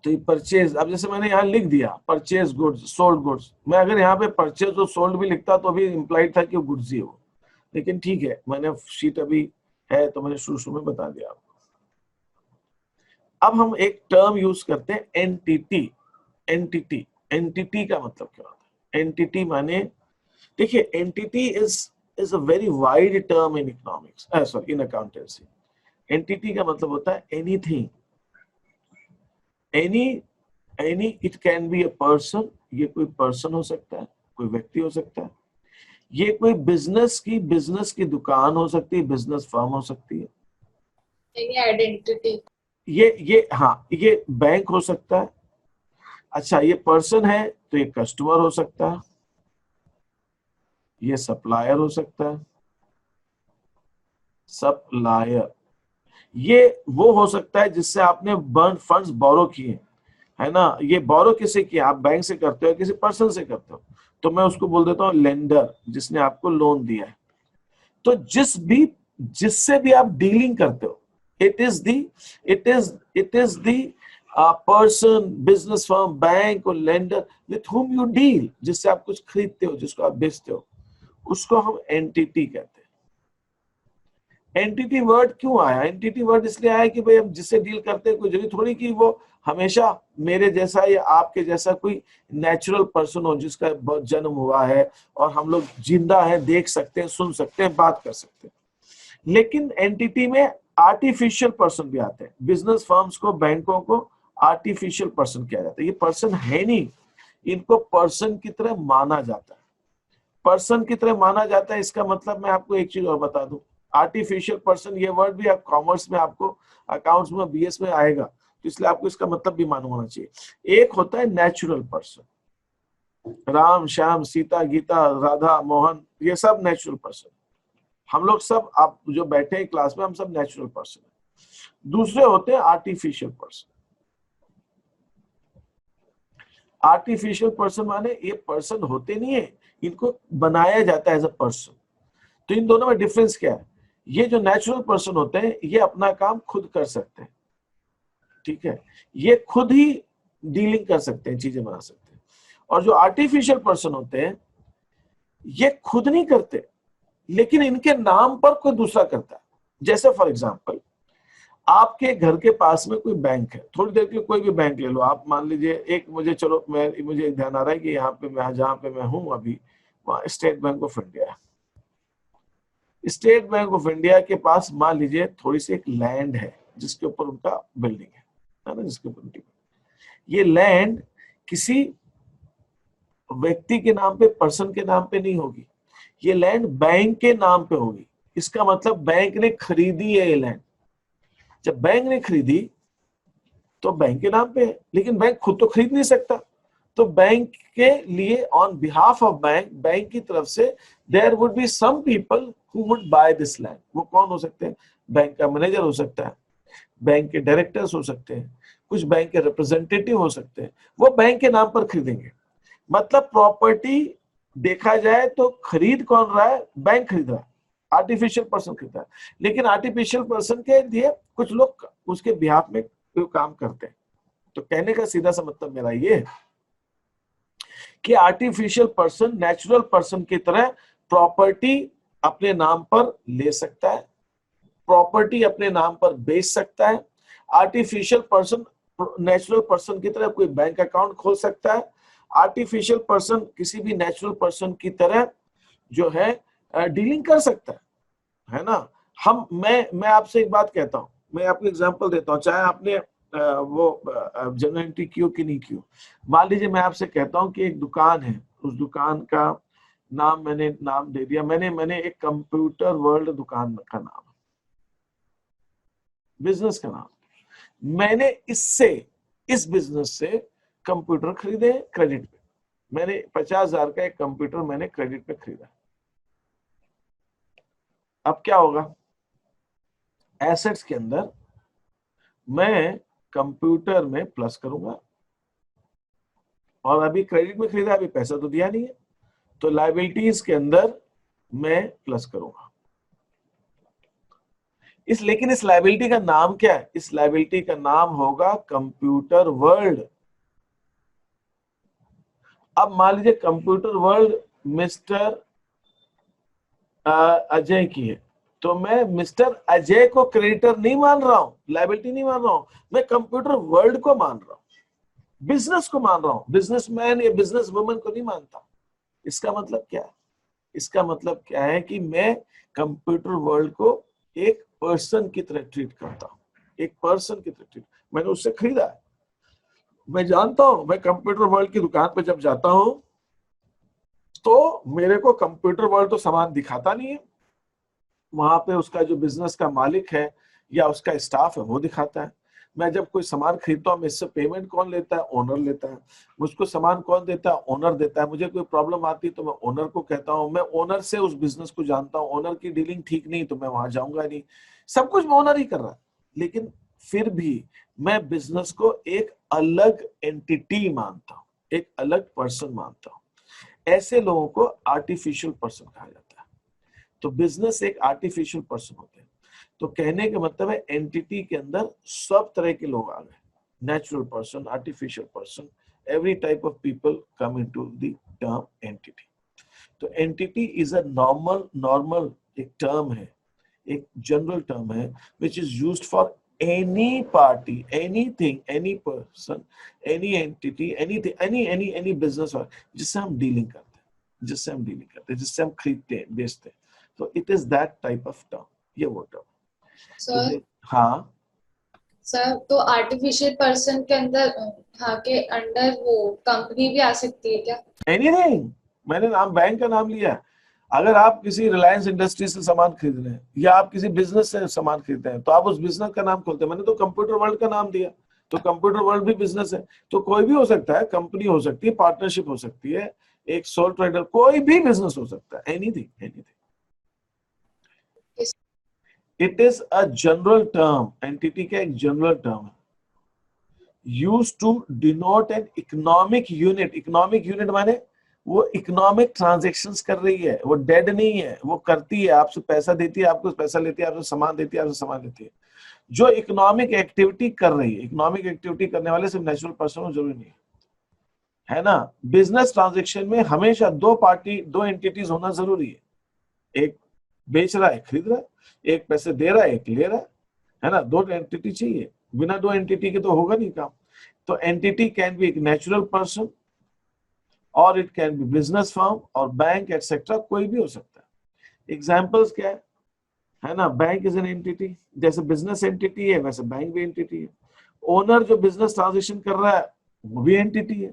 तो ये परचेज, अब जैसे मैंने यहाँ लिख दिया परचेज गुड्स, सोल्ड गुड्स, मैं अगर यहाँ पे परचेज और सोल्ड भी लिखता तो अभी इंप्लाइड था कि गुड्स ही हो, लेकिन ठीक है, मैंने शीट अभी है तो मैंने शुरू में बता दिया आपको। अब हम एक टर्म यूज करते हैं एंटिटी। एंटिटी, एंटिटी का मतलब क्या होता है? एंटिटी माने, देखिए entity is a very wide term in economics, sorry in accountancy. Entity का मतलब होता है anything, any it can be a person, ये कोई पर्सन हो सकता है, कोई व्यक्ति हो सकता है, ये कोई बिजनेस की दुकान हो सकती है, बिजनेस फर्म हो सकती है, Any identity. ये हाँ, ये बैंक हो सकता है। अच्छा, ये पर्सन है तो ये कस्टमर हो सकता है, ये सप्लायर हो सकता है, सप्लायर, ये वो हो सकता है जिससे आपने फंड्स बोरो किए, है ना। ये बोरो किसे किया, आप बैंक से करते हो, किसी पर्सन से करते हो, तो मैं उसको बोल देता हूँ लेंडर, जिसने आपको लोन दिया है। तो जिससे भी आप डीलिंग करते हो, it is the person, business firm, bank और lender with whom you deal, जिससे आप कुछ खरीदते हो, जिसको आप बेचते हो, उसको हम एंटिटी कहते हैं। एंटिटी वर्ड क्यों आया? एंटिटी वर्ड इसलिए आया कि भाई हम जिससे डील करते हैं, कोई जरूरी थोड़ी कि वो हमेशा मेरे जैसा या आपके जैसा कोई नेचुरल पर्सन हो जिसका जन्म हुआ है और हम लोग जिंदा है, देख सकते हैं, सुन सकते हैं, बात कर सकते हैं। लेकिन एंटिटी में आर्टिफिशियल पर्सन भी आते हैं। बिजनेस फर्म्स को, बैंकों को आर्टिफिशियल पर्सन किया जाता है। ये पर्सन है नहीं, इनको पर्सन की तरह माना जाता है। पर्सन की तरह माना जाता है, इसका मतलब मैं आपको एक चीज और बता दूं, आर्टिफिशियल पर्सन, ये वर्ड भी आप कॉमर्स में, आपको अकाउंट्स में, बीएस में आएगा, तो इसलिए आपको इसका मतलब भी मालूम होना चाहिए। एक होता है नेचुरल पर्सन, राम, श्याम, सीता, गीता, राधा, मोहन, ये सब नेचुरल पर्सन। हम लोग सब, आप जो बैठे हैं क्लास में, हम सब नेचुरल पर्सन है। दूसरे होते हैं आर्टिफिशियल पर्सन। आर्टिफिशियल पर्सन माने ये पर्सन होते नहीं है, इनको बनाया जाता है एज अ पर्सन। तो इन दोनों में डिफरेंस क्या है? ये जो नेचुरल पर्सन होते हैं, ये अपना काम खुद कर सकते हैं, ठीक है, ये खुद ही डीलिंग कर सकते हैं, चीजें बना सकते हैं। और जो आर्टिफिशियल पर्सन होते हैं ये खुद नहीं करते, लेकिन इनके नाम पर कोई दूसरा करता है। जैसे फॉर एग्जांपल आपके घर के पास में कोई बैंक है, थोड़ी देर के लिए कोई भी बैंक ले लो आप, मान लीजिए एक, मुझे एक ध्यान आ रहा है कि यहाँ पे मैं, जहाँ पे मैं हूँ अभी, वहाँ स्टेट बैंक ऑफ इंडिया है। स्टेट बैंक ऑफ इंडिया के पास मान लीजिए थोड़ी सी एक लैंड है जिसके ऊपर उनका बिल्डिंग है ना, जिसके ऊपर उनकी, ये लैंड किसी व्यक्ति के नाम पे, पर्सन के नाम पे नहीं होगी, ये लैंड बैंक के नाम पे होगी। इसका मतलब बैंक ने खरीदी है ये लैंड। जब बैंक ने खरीदी तो बैंक के नाम पे है, लेकिन बैंक खुद तो खरीद नहीं सकता, तो बैंक के लिए on behalf of bank, bank की तरफ से there would be some people who would buy this land. वो कौन हो सकते हैं? बैंक का मैनेजर हो सकता है, बैंक के डायरेक्टर्स हो सकते हैं, कुछ बैंक के रिप्रेजेंटेटिव हो सकते हैं, वो बैंक के नाम पर खरीदेंगे। मतलब प्रॉपर्टी देखा जाए तो खरीद कौन रहा है? बैंक खरीद रहा है, आर्टिफिशियल पर्सन खरीद रहा है। लेकिन आर्टिफिशियल पर्सन के लिए कुछ लोग उसके बिहाफ में काम करते हैं। तो कहने का सीधा सा मतलब मेरा ये है कि आर्टिफिशियल पर्सन नेचुरल पर्सन की तरह प्रॉपर्टी अपने नाम पर ले सकता है, प्रॉपर्टी अपने नाम पर बेच सकता है। आर्टिफिशियल पर्सन नेचुरल पर्सन की तरह कोई बैंक अकाउंट खोल सकता है। आर्टिफिशियल पर्सन किसी भी नेचुरल पर्सन की तरह जो है डीलिंग कर सकता है ना। मैं आपसे एक बात कहता हूं, मैं आपको एग्जांपल देता हूं, चाहे आपने वो जनरल एंट्री की हो कि नहीं की हो। मान लीजिए मैं आपसे कहता हूं कि एक दुकान है, उस दुकान का नाम मैंने नाम दे दिया, मैंने एक कंप्यूटर वर्ल्ड दुकान का नाम, बिजनेस का नाम, मैंने इस बिजनेस से कंप्यूटर खरीदे क्रेडिट पे। मैंने 50,000 का एक कंप्यूटर मैंने क्रेडिट पे खरीदा। अब क्या होगा? एसेट्स के अंदर मैं कंप्यूटर में प्लस करूंगा, और अभी क्रेडिट में खरीदा, अभी पैसा तो दिया नहीं है, तो लायबिलिटीज के अंदर मैं प्लस करूंगा। लेकिन इस लायबिलिटी का नाम क्या है? इस लायबिलिटी का नाम होगा कंप्यूटर वर्ल्ड। अब मान लीजिए कंप्यूटर वर्ल्ड मिस्टर अजय की है, तो मैं मिस्टर अजय को क्रेडिटर नहीं मान रहा हूं, लायबिलिटी नहीं मान रहा हूं, मैं कंप्यूटर वर्ल्ड को मान रहा हूं, बिजनेस को मान रहा हूं, बिजनेसमैन या बिजनेस वुमन को नहीं मानता। इसका मतलब क्या है? इसका मतलब क्या है कि मैं कंप्यूटर वर्ल्ड को एक पर्सन की तरह ट्रीट करता हूं, एक पर्सन की तरह ट्रीट। मैंने उससे खरीदा है, मैं जानता हूं, मैं कंप्यूटर वर्ल्ड की दुकान पर जब जाता हूं तो मेरे को कंप्यूटर वर्ल्ड तो सामान दिखाता नहीं है, वहां पे उसका जो बिजनेस का मालिक है या उसका स्टाफ है वो दिखाता है। मैं जब कोई सामान खरीदता हूँ, मुझसे पेमेंट कौन लेता है? ओनर लेता है। मुझको सामान कौन देता है? ओनर देता है। मुझे कोई प्रॉब्लम आती है तो मैं ओनर को कहता हूँ, मैं ओनर से उस बिजनेस को जानता हूँ, ओनर की डीलिंग ठीक नहीं तो मैं वहां जाऊंगा नहीं। सब कुछ मैं ओनर ही कर रहा है, लेकिन फिर भी मैं बिजनेस को एक अलग एंटिटी मानता हूँ, एक अलग पर्सन मानता हूँ। ऐसे लोगों को आर्टिफिशियल पर्सन कहा जाता है। तो बिजनेस एक आर्टिफिशियल पर्सन होते हैं। तो कहने का मतलब है एंटिटी के अंदर सब तरह के लोग आ गए, natural person, artificial person, every type of people come into the term entity. तो एंटिटी इज अ नॉर्मल एक टर्म है, एक जनरल टर्म है which is used for any party, anything, any person, any entity, anything, any business जिससे हम डीलिंग करते हैं, जिससे हम खरीदते हैं, बेचते हैं। तो it is that type of term, ये वो टर्म। सर हाँ सर, तो आर्टिफिशियल पर्सन के अंदर, हाँ, के अंडर वो कंपनी भी आ सकती है क्या? एनीथिंग, मैंने नाम बैंक का नाम लिया है। अगर आप किसी रिलायंस इंडस्ट्री से सामान खरीद रहे हैं या आप किसी बिजनेस से सामान खरीदते हैं तो आप उस बिजनेस का नाम खोलते हैं। मैंने तो कंप्यूटर वर्ल्ड का नाम दिया, तो कंप्यूटर वर्ल्ड भी बिजनेस है। तो कोई भी हो सकता है, कंपनी हो सकती है, पार्टनरशिप हो सकती है, एक सोल ट्रेडर, कोई भी बिजनेस हो सकता है, anything. It is a general term, entity का एक जनरल टर्म है, used to denote an economic unit. Economic unit माने वो इकोनॉमिक ट्रांजैक्शंस कर रही है, वो डेड नहीं है, वो करती है, आपसे पैसा देती है, आपको पैसा लेती है, आपसे सामान देती है, आपसे सामान लेती है। जो इकोनॉमिक एक्टिविटी कर रही है, इकोनॉमिक एक्टिविटी करने वाले सिर्फ नेचुरल पर्सन हो जरूरी नहीं है ना। बिजनेस ट्रांजैक्शन में हमेशा दो एंटिटीज होना जरूरी है। एक बेच रहा है, खरीद रहा है, एक पैसे दे रहा है, एक ले रहा है ना। दो एंटिटी चाहिए, बिना दो एंटिटी के तो होगा नहीं काम। तो एंटिटी कैन बी एक नेचुरल पर्सन और it can be business firm और बैंक एटसेट्रा, कोई भी हो सकता है। एग्जाम्पल्स क्या है ना। बैंक इज एन एंटिटी, जैसे बिजनेस एंटिटी है वैसे बैंक भी एंटिटी है। ओनर जो बिजनेस ट्रांजेक्शन कर रहा है वो भी एंटिटी है।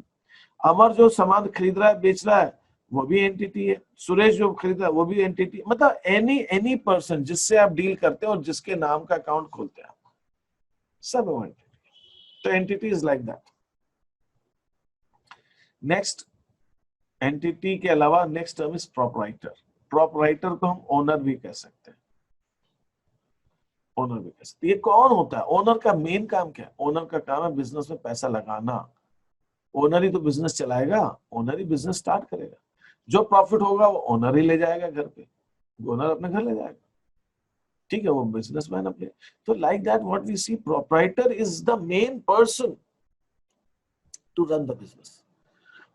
अमर जो सामान खरीद रहा है, बेच रहा है, वो भी एंटिटी है। सुरेश जो खरीद रहा है वो भी एंटिटी। मतलब एनी पर्सन जिससे आप डील करते हो और जिसके नाम का अकाउंट खोलते हैं, सब वो एंटिटी। तो entity is like that. Next, entity के अलावा next term is proprietor. Proprietor को हम ओनर भी कह सकते हैं, ओनर भी कह सकते हैं। ये कौन होता है? ओनर का मेन काम क्या है? ओनर का काम है बिजनेस में पैसा लगाना। ओनर ही तो बिजनेस चलाएगा, ओनर ही बिजनेस स्टार्ट करेगा। जो प्रॉफिट होगा वो ओनर ही ले जाएगा घर पे, ओनर अपने घर ले जाएगा, ठीक है, वो बिजनेसमैन अपने। तो like that what we see, proprietor is the main person to run the business.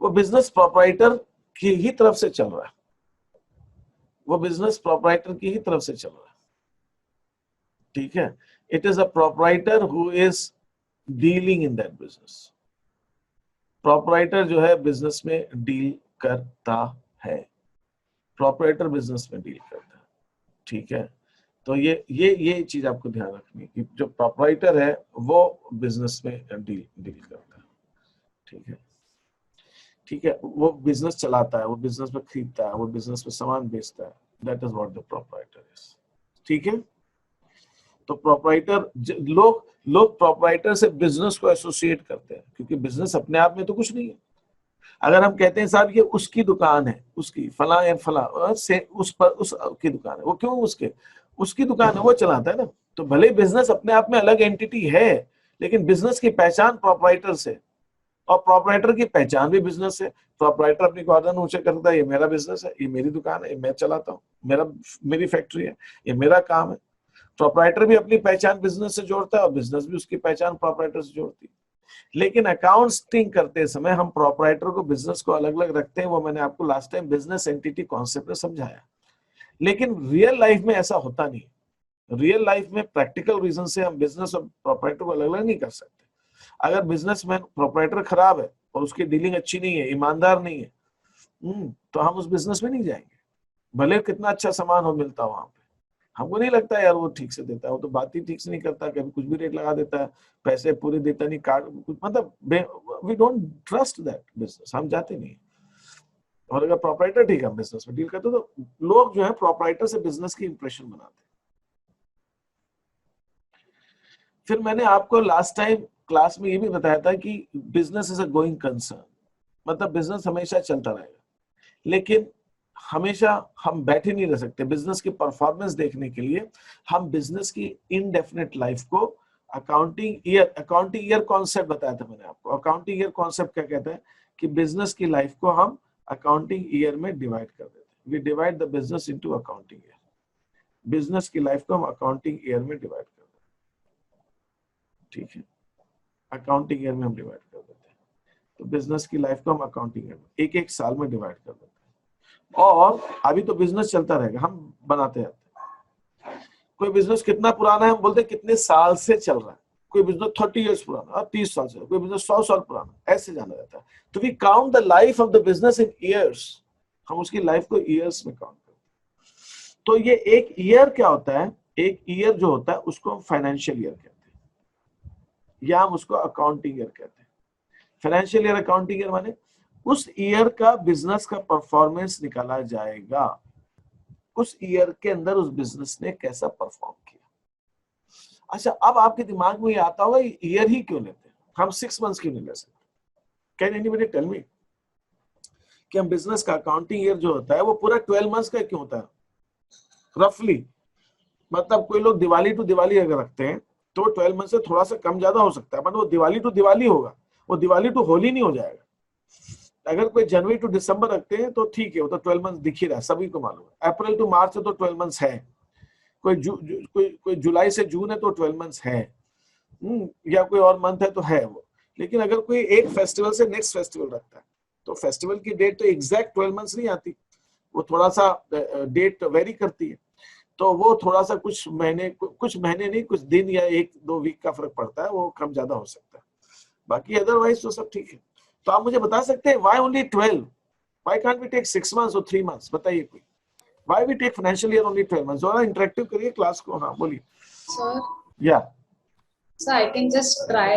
वो बिजनेस प्रोपराइटर की ही तरफ से चल रहा है, वो बिजनेस प्रोपराइटर की ही तरफ से चल रहा है, ठीक है। It is a proprietor who is dealing in that business. Proprietor जो है बिजनेस में डील करता है, प्रोपराइटर बिजनेस में डील करता है, ठीक है। तो ये चीज आपको ध्यान रखनी कि जो प्रोपराइटर है वो बिजनेस में डील करता है, ठीक है, ठीक है। वो बिजनेस चलाता है, वो बिजनेस में खरीदता है, वो बिजनेस में सामान बेचता है। That is what the proprietor is, ठीक है। तो प्रोपराइटर, लोग प्रोपराइटर से बिजनेस को एसोसिएट करते हैं, क्योंकि बिजनेस अपने आप में तो कुछ नहीं है। अगर हम कहते हैं साहब ये उसकी दुकान है, उसकी फला या फला से उस पर उसकी दुकान है, वो क्यों उसकी दुकान है, वो चलाता है ना। तो भले बिजनेस अपने आप में अलग एंटिटी है, लेकिन बिजनेस की पहचान प्रोपराइटर से, और प्रोपराइटर की पहचान भी बिजनेस है। प्रोपराइटर अपनी गर्दन ऊंचे करता है, ये मेरा बिजनेस है, ये मेरी दुकान है, ये मैं चलाता हूँ, मेरी फैक्ट्री है, ये मेरा काम है। प्रोपराइटर भी अपनी पहचान बिजनेस से जोड़ता है और बिजनेस भी उसकी पहचान प्रोपराइटर से जोड़ती है। लेकिन अकाउंटिंग करते समय हम प्रोपराइटर को, बिजनेस को अलग अलग रखते हैं। वो मैंने आपको last time business entity concept में समझाया। लेकिन रियल लाइफ में ऐसा होता नहीं। रियल लाइफ में प्रैक्टिकल रीजन से हम बिजनेस और प्रोपराइटर को अलग अलग नहीं कर सकते। अगर बिजनेसमैन प्रोपराइटर खराब है और उसकी डीलिंग अच्छी नहीं है, ईमानदार नहीं है, तो हम उस बिजनेस में नहीं जाएंगे, भले कितना अच्छा सामान हो मिलता वहां पे। हमको नहीं लगता यार वो ठीक से देता है, वो तो बात ही ठीक से नहीं करता, कभी कुछ भी रेट लगा देता है, पैसे पूरे देता नहीं, कार्ड, मतलब we don't trust that business, हम जाते नहीं। और अगर प्रोपराइटर ठीक है, हम बिजनेस में डील करते तो लोग जो है प्रोपराइटर से बिजनेस की इंप्रेशन बनाते। फिर मैंने आपको लास्ट टाइम क्लास में ये भी बताया था कि business is a going concern, मतलब बिजनेस हमेशा चलता रहेगा, लेकिन हमेशा हम बैठे नहीं रह सकते। बिजनेस की परफॉर्मेंस देखने के लिए हम बिजनेस की इनडेफिनेट लाइफ को अकाउंटिंग ईयर कॉन्सेप्ट बताया था मैंने आपको। अकाउंटिंग ईयर कॉन्सेप्ट क्या कहता है कि बिजनेस की लाइफ को हम अकाउंटिंग ईयर में डिवाइड कर देते हैं। We divide the business into accounting year. Business की लाइफ को हम अकाउंटिंग ईयर में डिवाइड कर देते हैं, ठीक है, अकाउंटिंग ईयर में हम डिवाइड कर देते हैं। तो बिजनेस की लाइफ को हम अकाउंटिंग ईयर में एक साल में डिवाइड कर देते हैं। और अभी तो बिजनेस चलता रहेगा, हम बनाते रहते हैं। कोई बिजनेस कितना पुराना है, हम बोलते हैं कितने साल से चल रहा है। कोई बिजनेस 30 इयर्स पुराना, 30 साल से, कोई बिजनेस 100 साल पुराना, ऐसे जाना रहता है। तो we count the life of the business in years, हम उसकी लाइफ को ईयर्स में काउंट करते हैं। तो ये एक ईयर क्या होता है, एक ईयर जो होता है उसको हम फाइनेंशियल ईयर कहते हैं, या हम उसको अकाउंटिंग ईयर कहते हैं। फाइनेंशियल ईयर, अकाउंटिंग ईयर माने उस ईयर का बिजनेस का परफॉर्मेंस निकाला जाएगा, उस ईयर के अंदर उस बिजनेस ने कैसा परफॉर्म किया। अच्छा, अब आपके दिमाग में ये आता होगा ईयर ही क्यों लेते हैं, हम 6 मंथ्स क्यों नहीं ले सकते? कैन एनीबॉडी टेल मी कि हम बिजनेस का अकाउंटिंग ईयर जो होता है वो पूरा 12 मंथ्स का क्यों होता है रफली? मतलब कोई लोग दिवाली टू दिवाली अगर रखते हैं तो 12 मंथ से थोड़ा सा कम ज्यादा हो सकता है, बट वो दिवाली टू दिवाली होगा, वो दिवाली टू होली नहीं हो जाएगा। अगर कोई जनवरी टू दिसंबर रखते हैं तो ठीक है, वो तो 12 मंथ दिख ही रहा है, सभी को मालूम है। अप्रैल टू मार्च है तो 12 मंथ्स है, कोई जुलाई से जून है तो 12 मंथ्स है, या कोई और मंथ है तो है वो। लेकिन अगर कोई एक फेस्टिवल से नेक्स्ट फेस्टिवल रखता है तो फेस्टिवल की डेट तो एग्जैक्ट 12 मंथ्स नहीं आती, वो थोड़ा सा डेट वेरी करती है, तो वो थोड़ा सा कुछ महीने नहीं, कुछ दिन या 1-2 वीक का फर्क पड़ता है, वो कम ज्यादा हो सकता है, बाकी अदरवाइज तो सब ठीक है। तो आप मुझे बता सकते हैं why only 12, why can't we take 6 months और 3 मंथ्स, बताइए कोई, why we take financial year only 12 months. जरा इंटरेक्टिव करिए क्लास को। हाँ बोलिए। Sir, या so I can just try.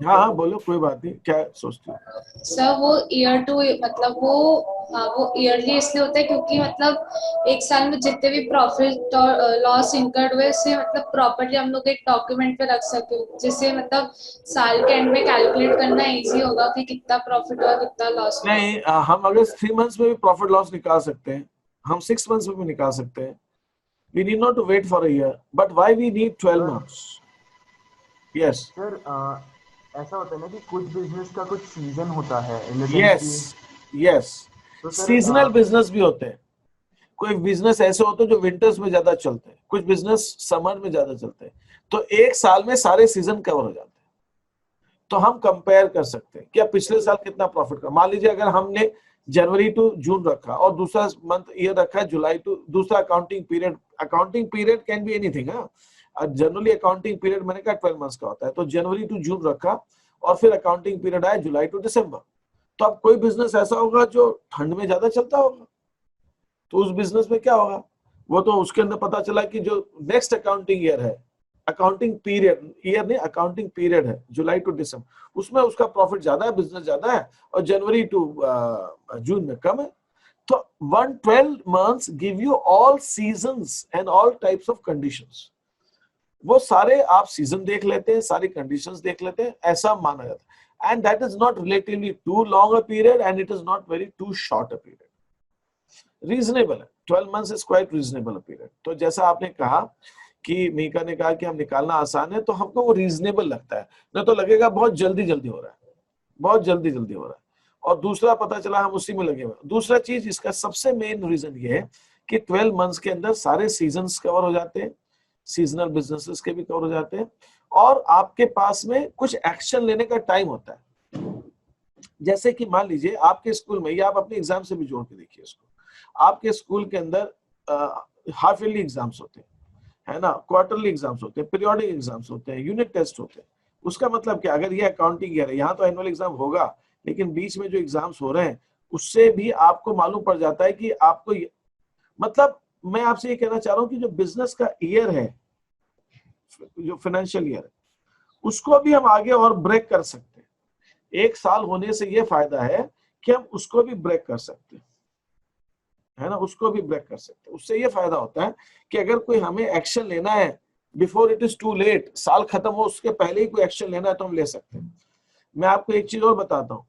हाँ हाँ बोलो, कोई बात नहीं, क्या सोचते हो? सर वो ईयर टू मतलब वो ईयरली इसलिए होता है क्योंकि मतलब एक साल में जितने भी प्रॉफिट और लॉस इनकर्ड हुए उसे मतलब प्रॉपर्ली हम लोग एक डॉक्यूमेंट पे रख सके, जिससे मतलब साल के एंड में कैलकुलेट करना इजी होगा कि कितना प्रॉफिट हुआ कितना लॉस हुआ। नहीं, हम अगर 3 मंथ्स में भी प्रॉफिट लॉस निकाल सकते हैं, हम 6 मंथ्स में भी निकाल सकते हैं। We need not to wait for a year, but why we need 12 months? Yes. Sir ऐसा होता है ना कि कुछ बिजनेस का कुछ सीजन होता है, Yes. Yes. तो सर सीजनल बिजनेस भी होते हैं, कोई बिजनेस ऐसे होते हैं जो विंटर्स में ज्यादा चलते हैं, कुछ बिजनेस समर में ज्यादा चलते हैं, तो एक साल में सारे सीजन कवर हो जाते हैं। तो हम कंपेयर कर सकते हैं क्या पिछले साल कितना प्रॉफिट का। मान लीजिए अगर हमने जनवरी टू जून रखा और दूसरा मंथ ईयर रखा है जुलाई टू, दूसरा accounting period can be anything. Generally accounting period मैंने कहा 12 मंथ्स का होता है, तो जनवरी टू जून रखा और फिर अकाउंटिंग पीरियड आया जुलाई टू दिसंबर। तो अब कोई बिजनेस ऐसा होगा जो ठंड में ज्यादा चलता होगा, तो उस बिजनेस में क्या होगा, वो तो उसके अंदर पता चला कि जो नेक्स्ट अकाउंटिंग ईयर है, अकाउंटिंग पीरियड, ईयर नहीं अकाउंटिंग पीरियड है जुलाई टू दिसंबर, उसमें उसका प्रॉफिट ज्यादा है, बिजनेस ज्यादा है, और जनवरी टू जून में कम है। तो 12 months give you all seasons and all types of conditions। वो सारे आप सीजन देख लेते हैं, सारी कंडीशंस देख लेते हैं, ऐसा माना जाता है। And that is not relatively too long a period and it is not very too short a period, reasonable है। 12 months is quite reasonable period. तो जैसा आपने कहा कि मीका ने कहा कि हम निकालना आसान है, तो हमको वो रीजनेबल लगता है, न तो लगेगा बहुत जल्दी जल्दी हो रहा है, बहुत जल्दी जल्दी हो रहा है, और दूसरा पता चला हम उसी में लगे हुए। दूसरा चीज इसका सबसे मेन रीजन ये है कि 12 months के अंदर सारे सीजन्स कवर हो जाते हैं, सीजनल बिजनेसेस के भी कवर हो जाते हैं, और आपके पास में कुछ एक्शन लेने का टाइम होता है। जैसे कि मान लीजिए आपके स्कूल में, या आप अपने एग्जाम से भी जोड़ के देखिए इसको, आपके स्कूल के अंदर हाफ ईयरली एग्जाम्स होते हैं, है ना, क्वार्टरली एग्जाम्स होते हैं, पीरियोडिक एग्जाम्स होते हैं, यूनिट टेस्ट होते हैं। उसका मतलब क्या, अगर ये अकाउंटिंग ईयर है, यहाँ तो एनुअल एग्जाम होगा, लेकिन बीच में जो एग्जाम्स हो रहे हैं उससे भी आपको मालूम पड़ जाता है कि आपको मतलब मैं आपसे ये कहना चाह रहा हूँ कि जो बिजनेस का ईयर है, जो फाइनेंशियल ईयर है, उसको भी हम आगे और ब्रेक कर सकते हैं। एक साल होने से ये फायदा है कि हम उसको भी ब्रेक कर सकते हैं, है ना, उसको भी ब्रेक कर सकते हैं। उससे ये फायदा होता है कि अगर कोई हमें एक्शन लेना है before it is too late, साल खत्म हो उसके पहले ही कोई एक्शन लेना है तो हम ले सकते हैं। मैं आपको एक चीज और बताता हूँ,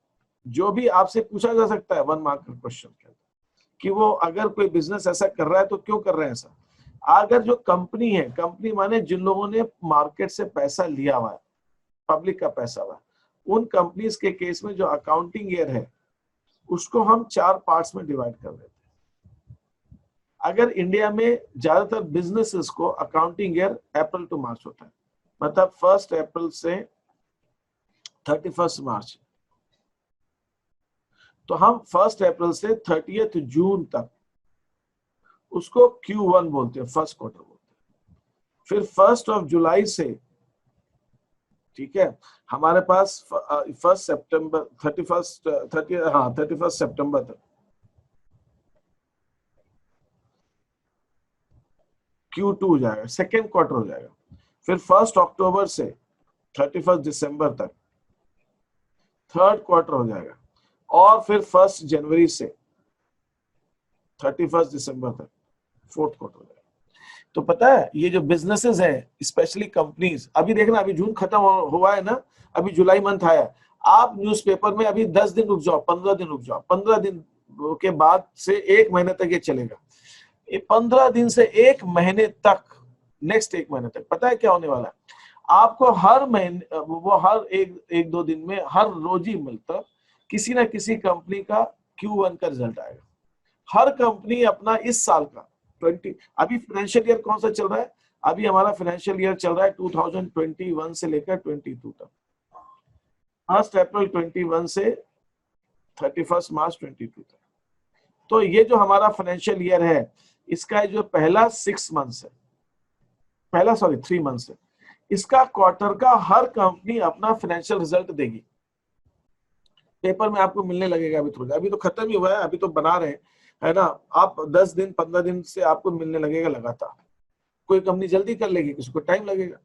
जो भी आपसे पूछा जा सकता है 1 मार्क का क्वेश्चन के अंदर, कि वो अगर कोई बिजनेस ऐसा कर रहा है तो क्यों कर रहे हैं ऐसा। अगर जो कंपनी है, कंपनी माने जिन लोगों ने मार्केट से पैसा लिया हुआ है, पब्लिक का पैसा हुआ है, उन कंपनीज के केस में जो अकाउंटिंग ईयर है उसको हम 4 पार्ट्स में डिवाइड कर देते हैं। अगर इंडिया में ज्यादातर बिजनेसेस को अकाउंटिंग ईयर अप्रैल टू मार्च होता है, मतलब 1 अप्रैल से 31 मार्च, तो हम 1 अप्रैल से 30 जून तक उसको Q1 बोलते हैं, फर्स्ट क्वार्टर बोलते हैं। फिर 1 जुलाई से, ठीक है, हमारे पास 1 सितंबर 31 सितंबर तक Q2 हो जाएगा, सेकेंड क्वार्टर हो जाएगा। फिर 1 अक्टूबर से 31 दिसंबर तक थर्ड क्वार्टर हो जाएगा, और फिर 1 जनवरी से 31 दिसंबर तक फोर्थ क्वार्टर हो जाएगा। तो पता है ये जो बिजनेसेस हैं, स्पेशली कंपनीज, अभी देखना, अभी जून खत्म हुआ है ना, अभी जुलाई मंथ आया, आप न्यूज़पेपर में अभी 10 दिन रुक जाओ, 15 दिन रुक जाओ, 15 दिन के बाद से 1 महीने तक ये चलेगा। 15 दिन से 1 महीने तक, नेक्स्ट 1 महीने तक पता है क्या होने वाला है, आपको हर महीने, वो हर एक 2 दिन में हर रोज ही मिलता किसी ना किसी कंपनी का Q1 का रिजल्ट आएगा। हर कंपनी अपना इस साल का 20, अभी फाइनेंशियल ईयर कौन सा चल रहा है? अभी हमारा फाइनेंशियल ईयर चल रहा है 2021 से लेकर 22 तक, 1 अप्रैल 21 से 31 मार्च 22 तक। तो ये जो हमारा फाइनेंशियल ईयर है, इसका जो पहला 6 मंथ्स है, पहला 3 मंथ्स है, इसका क्वार्टर का हर कंपनी अपना फाइनेंशियल रिजल्ट देगी। पेपर में आपको मिलने लगेगा अभी थोड़ा, अभी तो खत्म ही हुआ है, अभी तो बना रहे हैं, है ना। आप 10 दिन 15 दिन से आपको मिलने लगेगा लगातार। कोई कंपनी जल्दी कर लेगी, किसी को टाइम लगेगा।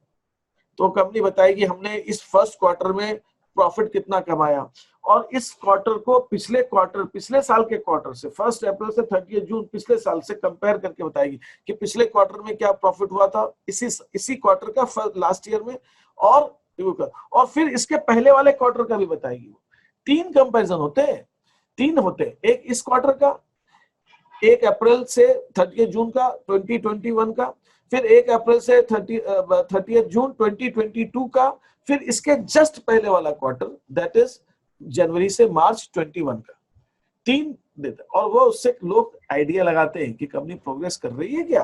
तो कंपनी बताएगी हमने इस फर्स्ट क्वार्टर में प्रॉफिट कितना कमाया, और इस क्वार्टर को पिछले साल के क्वार्टर से 1 अप्रैल से 30 जून पिछले साल से कंपेयर करके बताएगी कि पिछले क्वार्टर में क्या प्रॉफिट हुआ था इसी क्वार्टर का लास्ट ईयर में, और फिर इसके पहले वाले क्वार्टर का भी बताएगी। 3 कंपैरिजन होते हैं, 3 होते हैं, एक इस क्वार्टर का, 1 अप्रैल से 30 जून का 2021 का, फिर 1 अप्रैल से 30 जून 2022 का, फिर इसके जस्ट पहले वाला क्वार्टर दैट इज जनवरी से मार्च 21 का। 3 देते, और वो उससे लोग आइडिया लगाते हैं कि कंपनी प्रोग्रेस कर रही है क्या,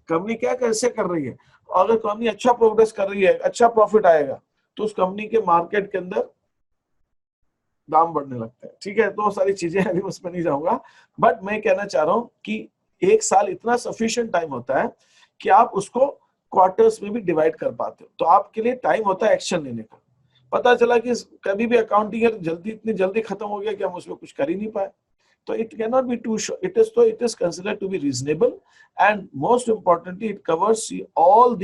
कंपनी क्या कैसे कर रही है। अगर कंपनी अच्छा प्रोग्रेस कर रही है, अच्छा प्रॉफिट आएगा, तो उस कंपनी के मार्केट के अंदर दाम बढ़ने लगते हैं। ठीक है, तो सारी चीजें अभी उसमें नहीं जाऊंगा, बट मैं कहना चाह रहा हूं कि 1 साल इतना सफिशिएंट टाइम होता है कि आप उसको क्वार्टर्स में भी डिवाइड कर पाते हो, तो आपके लिए टाइम होता है एक्शन लेने का। पता चला कि कभी भी अकाउंटिंग इतनी जल्दी खत्म हो गया कि हम उसमें कुछ कर ही नहीं पाए, तो it can not be too short, it is considered to be reasonable, and most importantly it covers all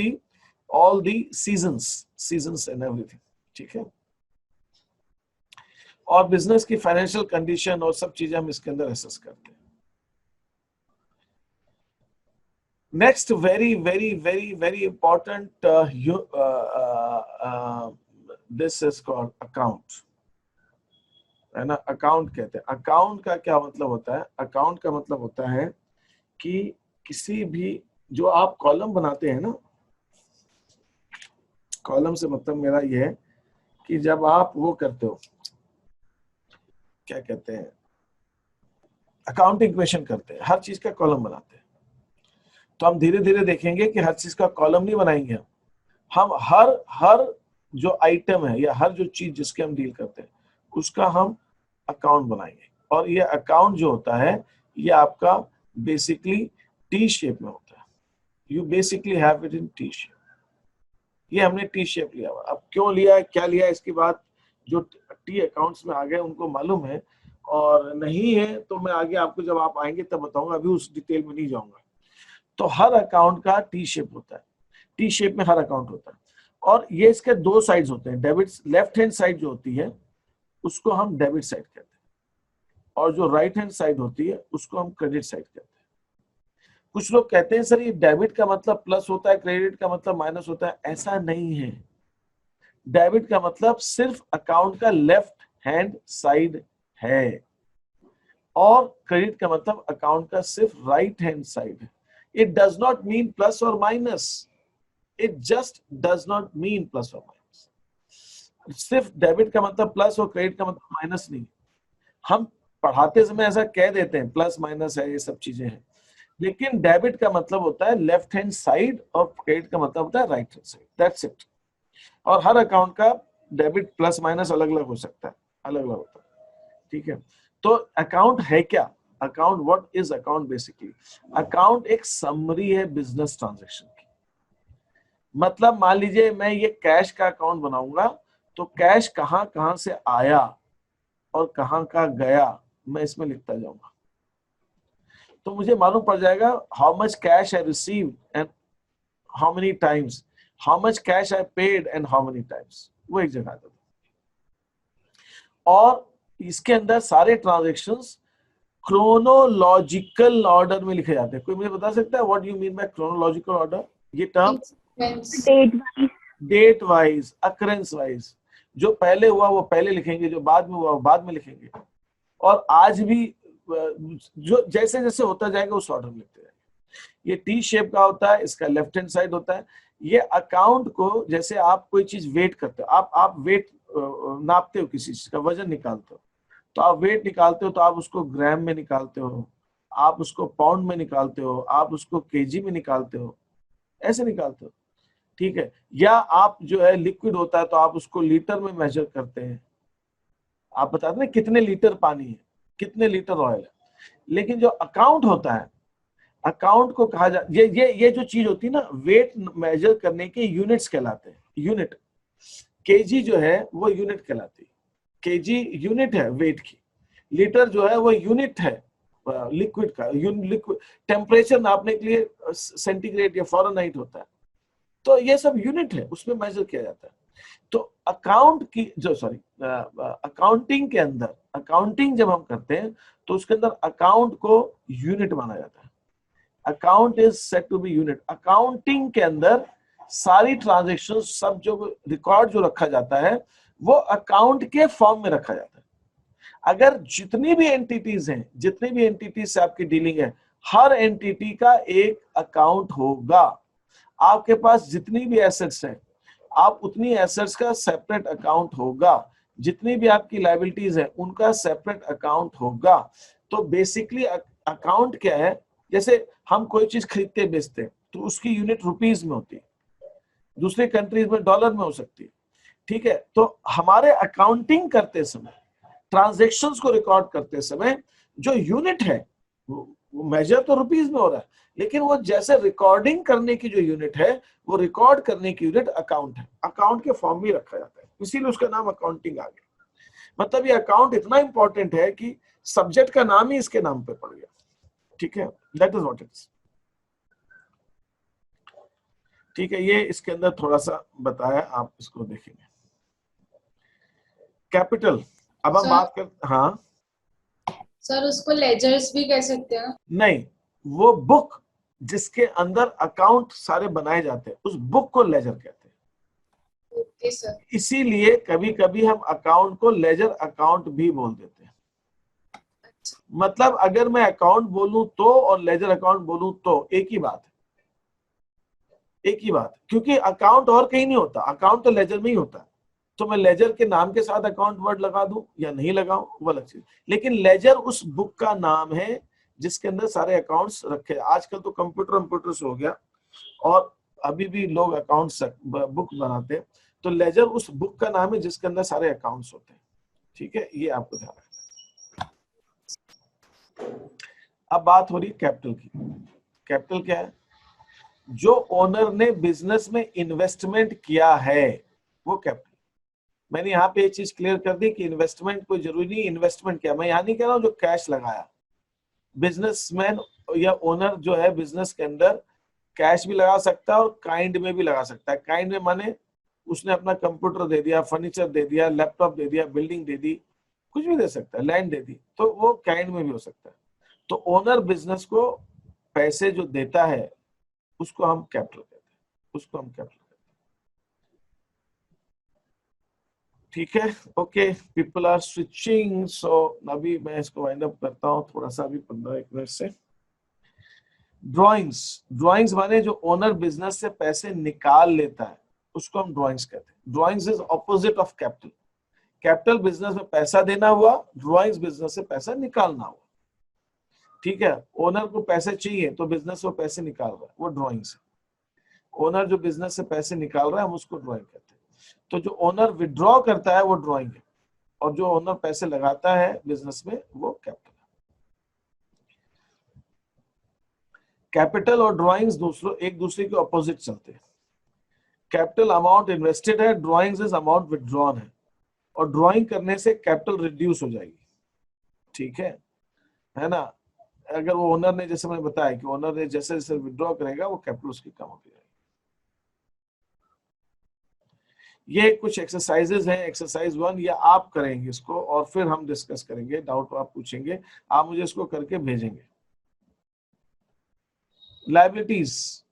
the seasons and everything. ठीक है, और बिजनेस की फाइनेंशियल कंडीशन और सब चीजें हम इसके अंदर असेस करते हैं। Next very important, this is called account, है ना। अकाउंट कहते हैं, अकाउंट का क्या मतलब होता है? अकाउंट का मतलब होता है कि किसी भी जो आप कॉलम बनाते हैं ना, कॉलम से मतलब मेरा ये है कि जब आप वो करते हो, क्या कहते हैं, अकाउंटिंग इक्वेशन करते हैं, हर चीज का कॉलम बनाते हैं, तो हम धीरे धीरे देखेंगे कि हर चीज का कॉलम नहीं बनाएंगे हम हर जो आइटम है या हर जो चीज जिसके हम डील करते हैं उसका हम अकाउंट बनाएंगे। और ये अकाउंट जो होता है ये आपका बेसिकली टी शेप में होता है। You basically have it in T shape. ये हमने टी शेप लिया हुआ। अब क्यों लिया है, क्या लिया है, इसकी बात जो टी अकाउंट्स में आ गए उनको मालूम है, और नहीं है तो मैं आगे आपको जब आप आएंगे तब बताऊंगा, अभी उस डिटेल में नहीं जाऊंगा। तो हर अकाउंट का टी शेप होता है, टी शेप में हर अकाउंट होता है, और ये इसके 2 साइड्स होते हैं। डेबिट लेफ्ट हैंड साइड जो होती है उसको हम डेबिट साइड कहते हैं, और जो राइट हैंड साइड होती है उसको हम क्रेडिट साइड कहते हैं। कुछ लोग कहते हैं सर ये डेबिट का मतलब प्लस होता है, क्रेडिट का मतलब माइनस होता है। ऐसा नहीं है। डेबिट का मतलब सिर्फ अकाउंट का लेफ्ट हैंड साइड है, और क्रेडिट का मतलब अकाउंट का सिर्फ राइट हैंड साइड है। It does not mean plus और minus, it just does not mean plus और माइनस। सिर्फ डेबिट का मतलब प्लस और क्रेडिट का मतलब माइनस नहीं। हम पढ़ाते समय ऐसा कह देते हैं प्लस माइनस है, ये सब चीजें हैं, लेकिन डेबिट का मतलब होता है लेफ्ट हैंड साइड और क्रेडिट का मतलब होता है right hand side, that's it. और हर अकाउंट का डेबिट प्लस माइनस अलग अलग हो सकता है, अलग अलग होता है। ठीक है, तो अकाउंट है क्या? Account, what is account? Basically account एक समरी है बिजनेस ट्रांजैक्शन की। मतलब मान लीजिए मैं ये कैश का अकाउंट बनाऊंगा, तो कैश कहां कहां से आया और कहां का गया मैं इसमें लिखता जाऊंगा, तो मुझे मालूम पड़ जाएगा how much cash I received and how many times, how much cash I paid and how many times, वो एक जगह आता था। और इसके अंदर सारे ट्रांजैक्शंस क्रोनोलॉजिकल ऑर्डर में लिखे जाते हैं। कोई मुझे बता सकता है what you mean by chronological order? ये term date wise, occurrence wise, जो पहले हुआ वो पहले लिखेंगे, जो बाद में हुआ वो बाद में लिखेंगे, और आज भी जो जैसे जैसे होता जाएगा उस ऑर्डर में लिखते जाएंगे। ये टी शेप का होता है, इसका लेफ्ट हैंड साइड होता है। ये अकाउंट को, जैसे आप कोई चीज वेट करते हो, आप वेट नापते हो, किसी चीज का वजन निकालते हो, तो आप वेट निकालते हो तो आप उसको ग्राम में निकालते हो, आप उसको पाउंड में निकालते हो, आप उसको केजी में निकालते हो, ऐसे निकालते हो, ठीक है। या आप जो है लिक्विड होता है तो आप उसको लीटर में मेजर करते हैं, आप बताते हैं कितने लीटर पानी है, कितने लीटर ऑयल है। लेकिन जो अकाउंट होता है, अकाउंट को कहा जा, ये जो चीज होती है ना, वेट मेजर करने के यूनिट्स कहलाते हैं, यूनिट। केजी जो है वो यूनिट कहलाती है, केजी यूनिट है वेट की। लीटर जो है वो यूनिट है लिक्विड का, लिक्विड टेम्परेचर नापने के लिए सेंटीग्रेड या फ़ारेनहाइट होता है, तो ये सब यूनिट है, उसमें मेजर किया जाता है। तो अकाउंट की जो अकाउंटिंग के अंदर, अकाउंटिंग जब हम करते हैं तो उसके अंदर अकाउंट को यूनिट माना जाता है। Account is set to be unit. Accounting के अंदर सारी ट्रांजेक्शन, सब जो रिकॉर्ड जो रखा जाता है वो अकाउंट के फॉर्म में रखा जाता है। अगर जितनी भी एंटिटीज हैं, जितनी भी एंटिटीज से आपकी डीलिंग है, हर एंटिटी का एक अकाउंट होगा। आपके पास जितनी भी एसेट्स हैं, आप उतनी एसेट्स का सेपरेट अकाउंट होगा, जितनी भी आपकी लायबिलिटीज है उनका सेपरेट अकाउंट होगा। तो बेसिकली अकाउंट क्या है, जैसे हम कोई चीज खरीदते बेचते हैं तो उसकी यूनिट रुपीज में होती है, दूसरी कंट्रीज में डॉलर में हो सकती है, ठीक है। तो हमारे अकाउंटिंग करते समय, ट्रांजैक्शंस को रिकॉर्ड करते समय जो यूनिट है वो मेजर तो रुपीज में हो रहा है, लेकिन वो जैसे रिकॉर्डिंग करने की जो यूनिट है, वो रिकॉर्ड करने की यूनिट अकाउंट है, अकाउंट के फॉर्म में रखा जाता है, इसीलिए उसका नाम अकाउंटिंग आ गया। मतलब ये अकाउंट इतना इंपॉर्टेंट है कि सब्जेक्ट का नाम ही इसके नाम पे पड़ गया, ठीक है। That is what it is, ठीक है। ये इसके अंदर थोड़ा सा बताया, आप इसको देखेंगे। कैपिटल, अब हम बात कर, हाँ सर उसको लेजर्स भी कह सकते हैं? नहीं, वो बुक जिसके अंदर अकाउंट सारे बनाए जाते हैं उस बुक को लेजर कहते हैं। Okay sir. इसीलिए कभी कभी हम अकाउंट को लेजर अकाउंट भी बोल देते हैं। मतलब अगर मैं अकाउंट बोलूं तो और लेजर अकाउंट बोलूं तो एक ही बात है, एक ही बात, क्योंकि अकाउंट और कहीं नहीं होता, अकाउंट तो लेजर में ही होता है। तो मैं लेजर के नाम के साथ अकाउंट वर्ड लगा दूं या नहीं लगाऊं वो अलग चीज, लेकिन लेजर उस बुक का नाम है जिसके अंदर सारे अकाउंट्स रखे। आजकल तो कंप्यूटर से हो गया और अभी भी लोग अकाउंट्स बुक बनाते हैं, तो लेजर उस बुक का नाम है जिसके अंदर सारे अकाउंट्स होते हैं, ठीक है। ये आपको ध्यान रखना। अब बात हो रही है कैपिटल की। कैपिटल क्या है? जो ओनर ने बिजनेस में इन्वेस्टमेंट किया है वो कैपिटल। मैंने यहाँ पे एक चीज क्लियर कर दी कि इन्वेस्टमेंट कोई जरूरी नहीं, इन्वेस्टमेंट क्या, मैं यहाँ नहीं कह रहा हूँ जो कैश लगाया। बिजनेसमैन या ओनर जो है बिजनेस के अंदर कैश भी लगा सकता है और काइंड में भी लगा सकता है। काइंड में माने उसने अपना कंप्यूटर दे दिया, फर्नीचर दे दिया, लैपटॉप दे दिया, बिल्डिंग दे दी, कुछ भी दे सकता है, लैंड दे दी, तो वो काइंड में भी हो सकता है। तो ओनर बिजनेस को पैसे जो देता है उसको हम कैपिटल कहते हैं, उसको हम कैपिटल कहते हैं, ठीक है। ओके, पीपल आर स्विचिंग, सो अभी मैं इसको वाइंड अप करता हूँ थोड़ा सा, अभी 15-1 मिनट से। ड्राइंग्स, ड्राइंग्स माने जो ओनर बिजनेस से पैसे निकाल लेता है उसको हम ड्राइंग्स कहते हैं। Drawings is opposite of capital. Capital business में पैसा देना हुआ, ड्राइंग्स बिजनेस से पैसा निकालना हुआ, ठीक है। ओनर को पैसे चाहिए तो बिजनेस वो पैसे निकाल रहा है, वो ड्राइंग्स है। ओनर जो बिजनेस से पैसे निकाल रहा है हम उसको ड्राइंग कहते हैं। तो जो ओनर विड्रॉ करता है वो ड्राइंग है, और जो ओनर पैसे लगाता है बिजनेस में वो कैपिटल है। कैपिटल और ड्राइंग्स एक दूसरे के ऑपोजिट चलते हैं। कैपिटल अमाउंट इन्वेस्टेड है, ड्राइंग्स इज अमाउंट विड्रॉन है, और ड्राइंग करने से कैपिटल रिड्यूस हो जाएगी, ठीक है ना। अगर वो ओनर ने, जैसे मैंने बताया कि ओनर ने जैसे जैसे विड्रॉ करेगा वो कैपिटल उसकी कम होती जाएगी। ये कुछ एक्सरसाइजेज हैं, एक्सरसाइज 1 या आप करेंगे इसको और फिर हम डिस्कस करेंगे, डाउट आप पूछेंगे, आप मुझे इसको करके भेजेंगे। लायबिलिटीज,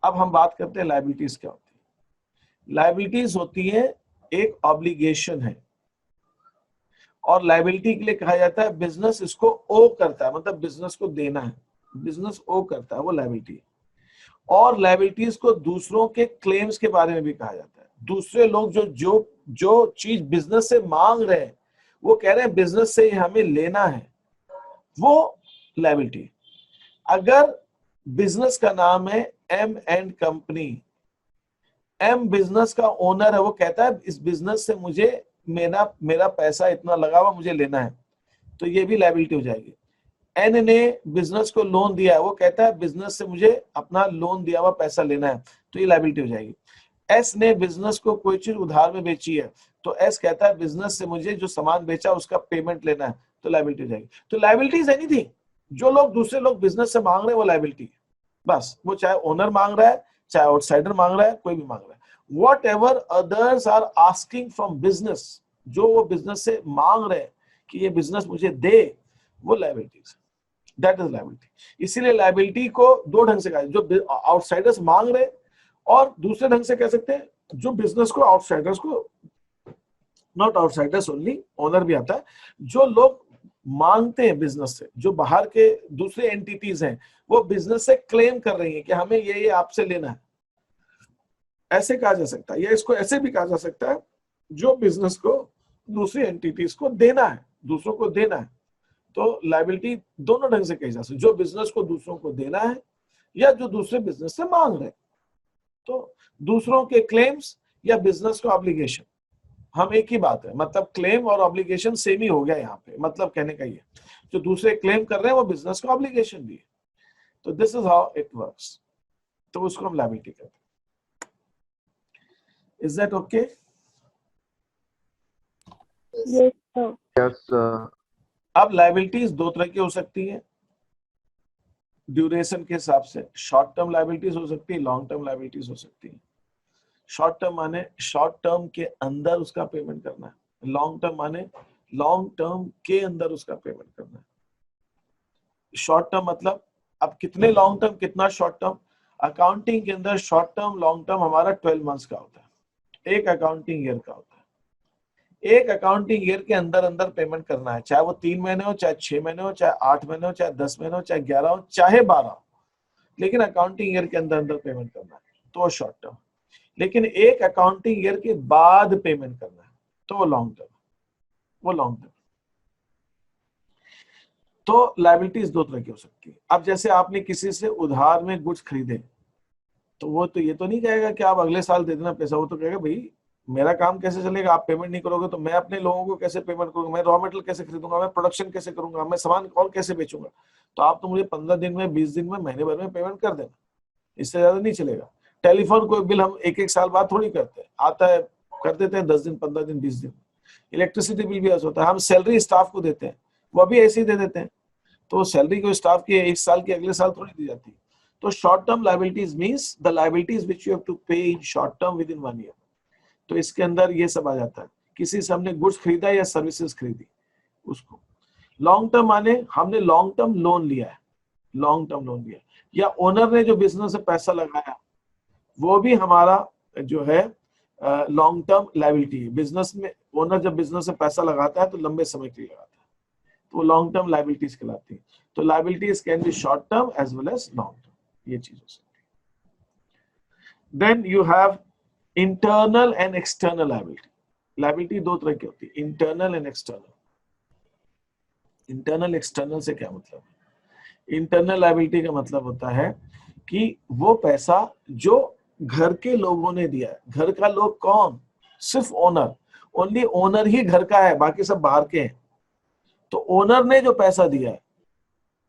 अब हम बात करते हैं लायबिलिटीज क्या होती है। लायबिलिटीज होती है एक ऑब्लिगेशन है, और लायबिलिटी के लिए कहा जाता है बिजनेस इसको ओ करता है, मतलब बिजनेस को देना है, बिजनेस ओ करता है, वो लायबिलिटी है। और लायबिलिटीज को दूसरों के क्लेम्स के बारे में भी कहा जाता है। दूसरे लोग जो जो जो चीज बिजनेस से मांग रहे हैं, वो कह रहे हैं बिजनेस से हमें लेना है, वो लायबिलिटी। अगर बिजनेस का नाम है M and company, M business का ओनर है, वो कहता है इस बिजनेस से मुझे मेरा पैसा इतना लगा हुआ, मुझे लेना है, तो ये भी लायबिलिटी हो जाएगी। एन ने बिजनेस को लोन दिया है, वो कहता है बिजनेस से मुझे अपना लोन दिया हुआ पैसा लेना है, तो ये लायबिलिटी हो जाएगी। एस ने बिजनेस को कोई चीज उधार में बेची है, तो एस कहता है बिजनेस से मुझे जो सामान बेचा उसका पेमेंट लेना है, तो लायबिलिटी हो जाएगी। तो लायबिलिटी इज एनीथिंग, जो लोग दूसरे लोग बिजनेस से मांग रहे हैं वो लायबिलिटी है, बस। वो चाहे ओनर मांग रहा है, चाहे आउटसाइडर मांग रहा है, कोई भी मांग रहा है। Whatever others are asking from business, जो वो बिजनेस से मांग रहे हैं कि ये बिजनेस मुझे दे, वो लायबिलिटीज, दैट इज लायबिलिटी। इसीलिए लायबिलिटी को दो ढंग से कहा, जो आउटसाइडर्स मांग रहे, और दूसरे ढंग से कह सकते हैं जो बिजनेस को आउटसाइडर्स को, नॉट आउटसाइडर्स ओनली, ओनर भी आता है, जो लोग मांगते हैं बिजनेस से, जो बाहर के दूसरे एंटिटीज हैं, वो बिजनेस से क्लेम कर रही हैं कि हमें ये आपसे लेना है, ऐसे कहा जा सकता है। या इसको ऐसे भी कहा जा सकता है, जो बिजनेस को दूसरी एंटिटीज को देना है, दूसरों को देना है, तो लायबिलिटी दोनों ढंग से कही जा सकती है, जो बिजनेस को दूसरों को देना है या जो दूसरे बिजनेस से मांग रहे हैं। तो दूसरों के क्लेम्स या बिजनेस का ऑब्लिगेशन, हम एक ही बात है, मतलब क्लेम और ऑब्लिगेशन सेम ही हो गया यहाँ पे, मतलब कहने का ये, जो दूसरे क्लेम कर रहे हैं वो बिजनेस का ऑब्लिगेशन भी है। तो this is how it works, तो उसको हम लायबिलिटी कहते हैं। Is that okay? Yes, sir. Yes, अब लायबिलिटीज दो तरह की हो सकती हैं ड्यूरेशन के हिसाब से। शॉर्ट टर्म लायबिलिटीज हो सकती है, लॉन्ग टर्म लायबिलिटीज हो सकती है। शॉर्ट टर्म माने शॉर्ट टर्म के अंदर उसका पेमेंट करना है, लॉन्ग टर्म माने लॉन्ग टर्म के अंदर उसका पेमेंट करना है। शॉर्ट टर्म मतलब अब कितने लॉन्ग टर्म, कितना शॉर्ट टर्म। अकाउंटिंग के अंदर शॉर्ट टर्म लॉन्ग टर्म हमारा 12 मंथ्स का होता है, एक अकाउंटिंग ईयर का होता है। एक अकाउंटिंग ईयर के अंदर अंदर पेमेंट करना है, चाहे वो 3 महीने हो, चाहे 6 महीने हो, चाहे 8 महीने हो, चाहे 10 महीने हो, चाहे 11 हो, चाहे 12 हो, लेकिन अकाउंटिंग ईयर के अंदर अंदर पेमेंट करना है, तो शॉर्ट टर्म। लेकिन एक अकाउंटिंग ईयर के बाद पेमेंट करना है, तो वो लॉन्ग टर्म, वो लॉन्ग टर्म। तो लायबिलिटीज दो तरह की हो सकती है। अब जैसे आपने किसी से उधार में गुड्स खरीदे, तो वो तो ये तो नहीं कहेगा कि आप अगले साल दे देना पैसा, वो तो कहेगा भाई मेरा काम कैसे चलेगा, आप पेमेंट नहीं करोगे तो मैं अपने लोगों को कैसे पेमेंट करूंगा, मैं रॉ मटेरियल कैसे खरीदूंगा, मैं प्रोडक्शन कैसे करूंगा, मैं सामान और कैसे बेचूंगा। तो आप तो मुझे 15 दिन में, 20 दिन में, महीने भर में पेमेंट कर देना, इससे ज्यादा नहीं चलेगा। टेलीफोन कोई बिल हम एक साल बाद थोड़ी करते हैं, आता है कर देते हैं 10 दिन, 15 दिन, 20 दिन। इलेक्ट्रिसिटी बिल भी ऐसा होता है, हम सैलरी स्टाफ को देते हैं, वो भी ऐसे ही दे देते हैं, तो सैलरी को स्टाफ की 1 साल की अगले साल थोड़ी दी जाती है। तो short term liabilities means the liabilities which you have to pay in short term within 1 year. तो इसके अंदर ये सब आ जाता है, किसी से हमने गुड्स खरीदा या सर्विसेज खरीदी उसको। लॉन्ग टर्म माने हमने लॉन्ग टर्म लोन लिया है, लॉन्ग टर्म लोन लिया, या ओनर ने जो बिजनेस में पैसा लगाया वो भी हमारा जो है लॉन्ग टर्म लायबिलिटी है। बिजनेस में ओनर जब बिजनेस में पैसा लगाता है तो लंबे समय के लिए लगाता है, तो वो लॉन्ग टर्म लायबिलिटीज कहलाती है। तो liabilities can be short term as well as long term, ये चीज हो सकती है। Then you have internal and external liability. Liability दो तरह की होती है, internal and external. Internal external से क्या मतलब है? इंटरनल लायबिलिटी का मतलब होता है कि वो पैसा जो घर के लोगों ने दिया है। घर का लोग कौन? सिर्फ ओनर, ओनली ओनर ही घर का है, बाकी सब बाहर के हैं। तो ओनर ने जो पैसा दिया है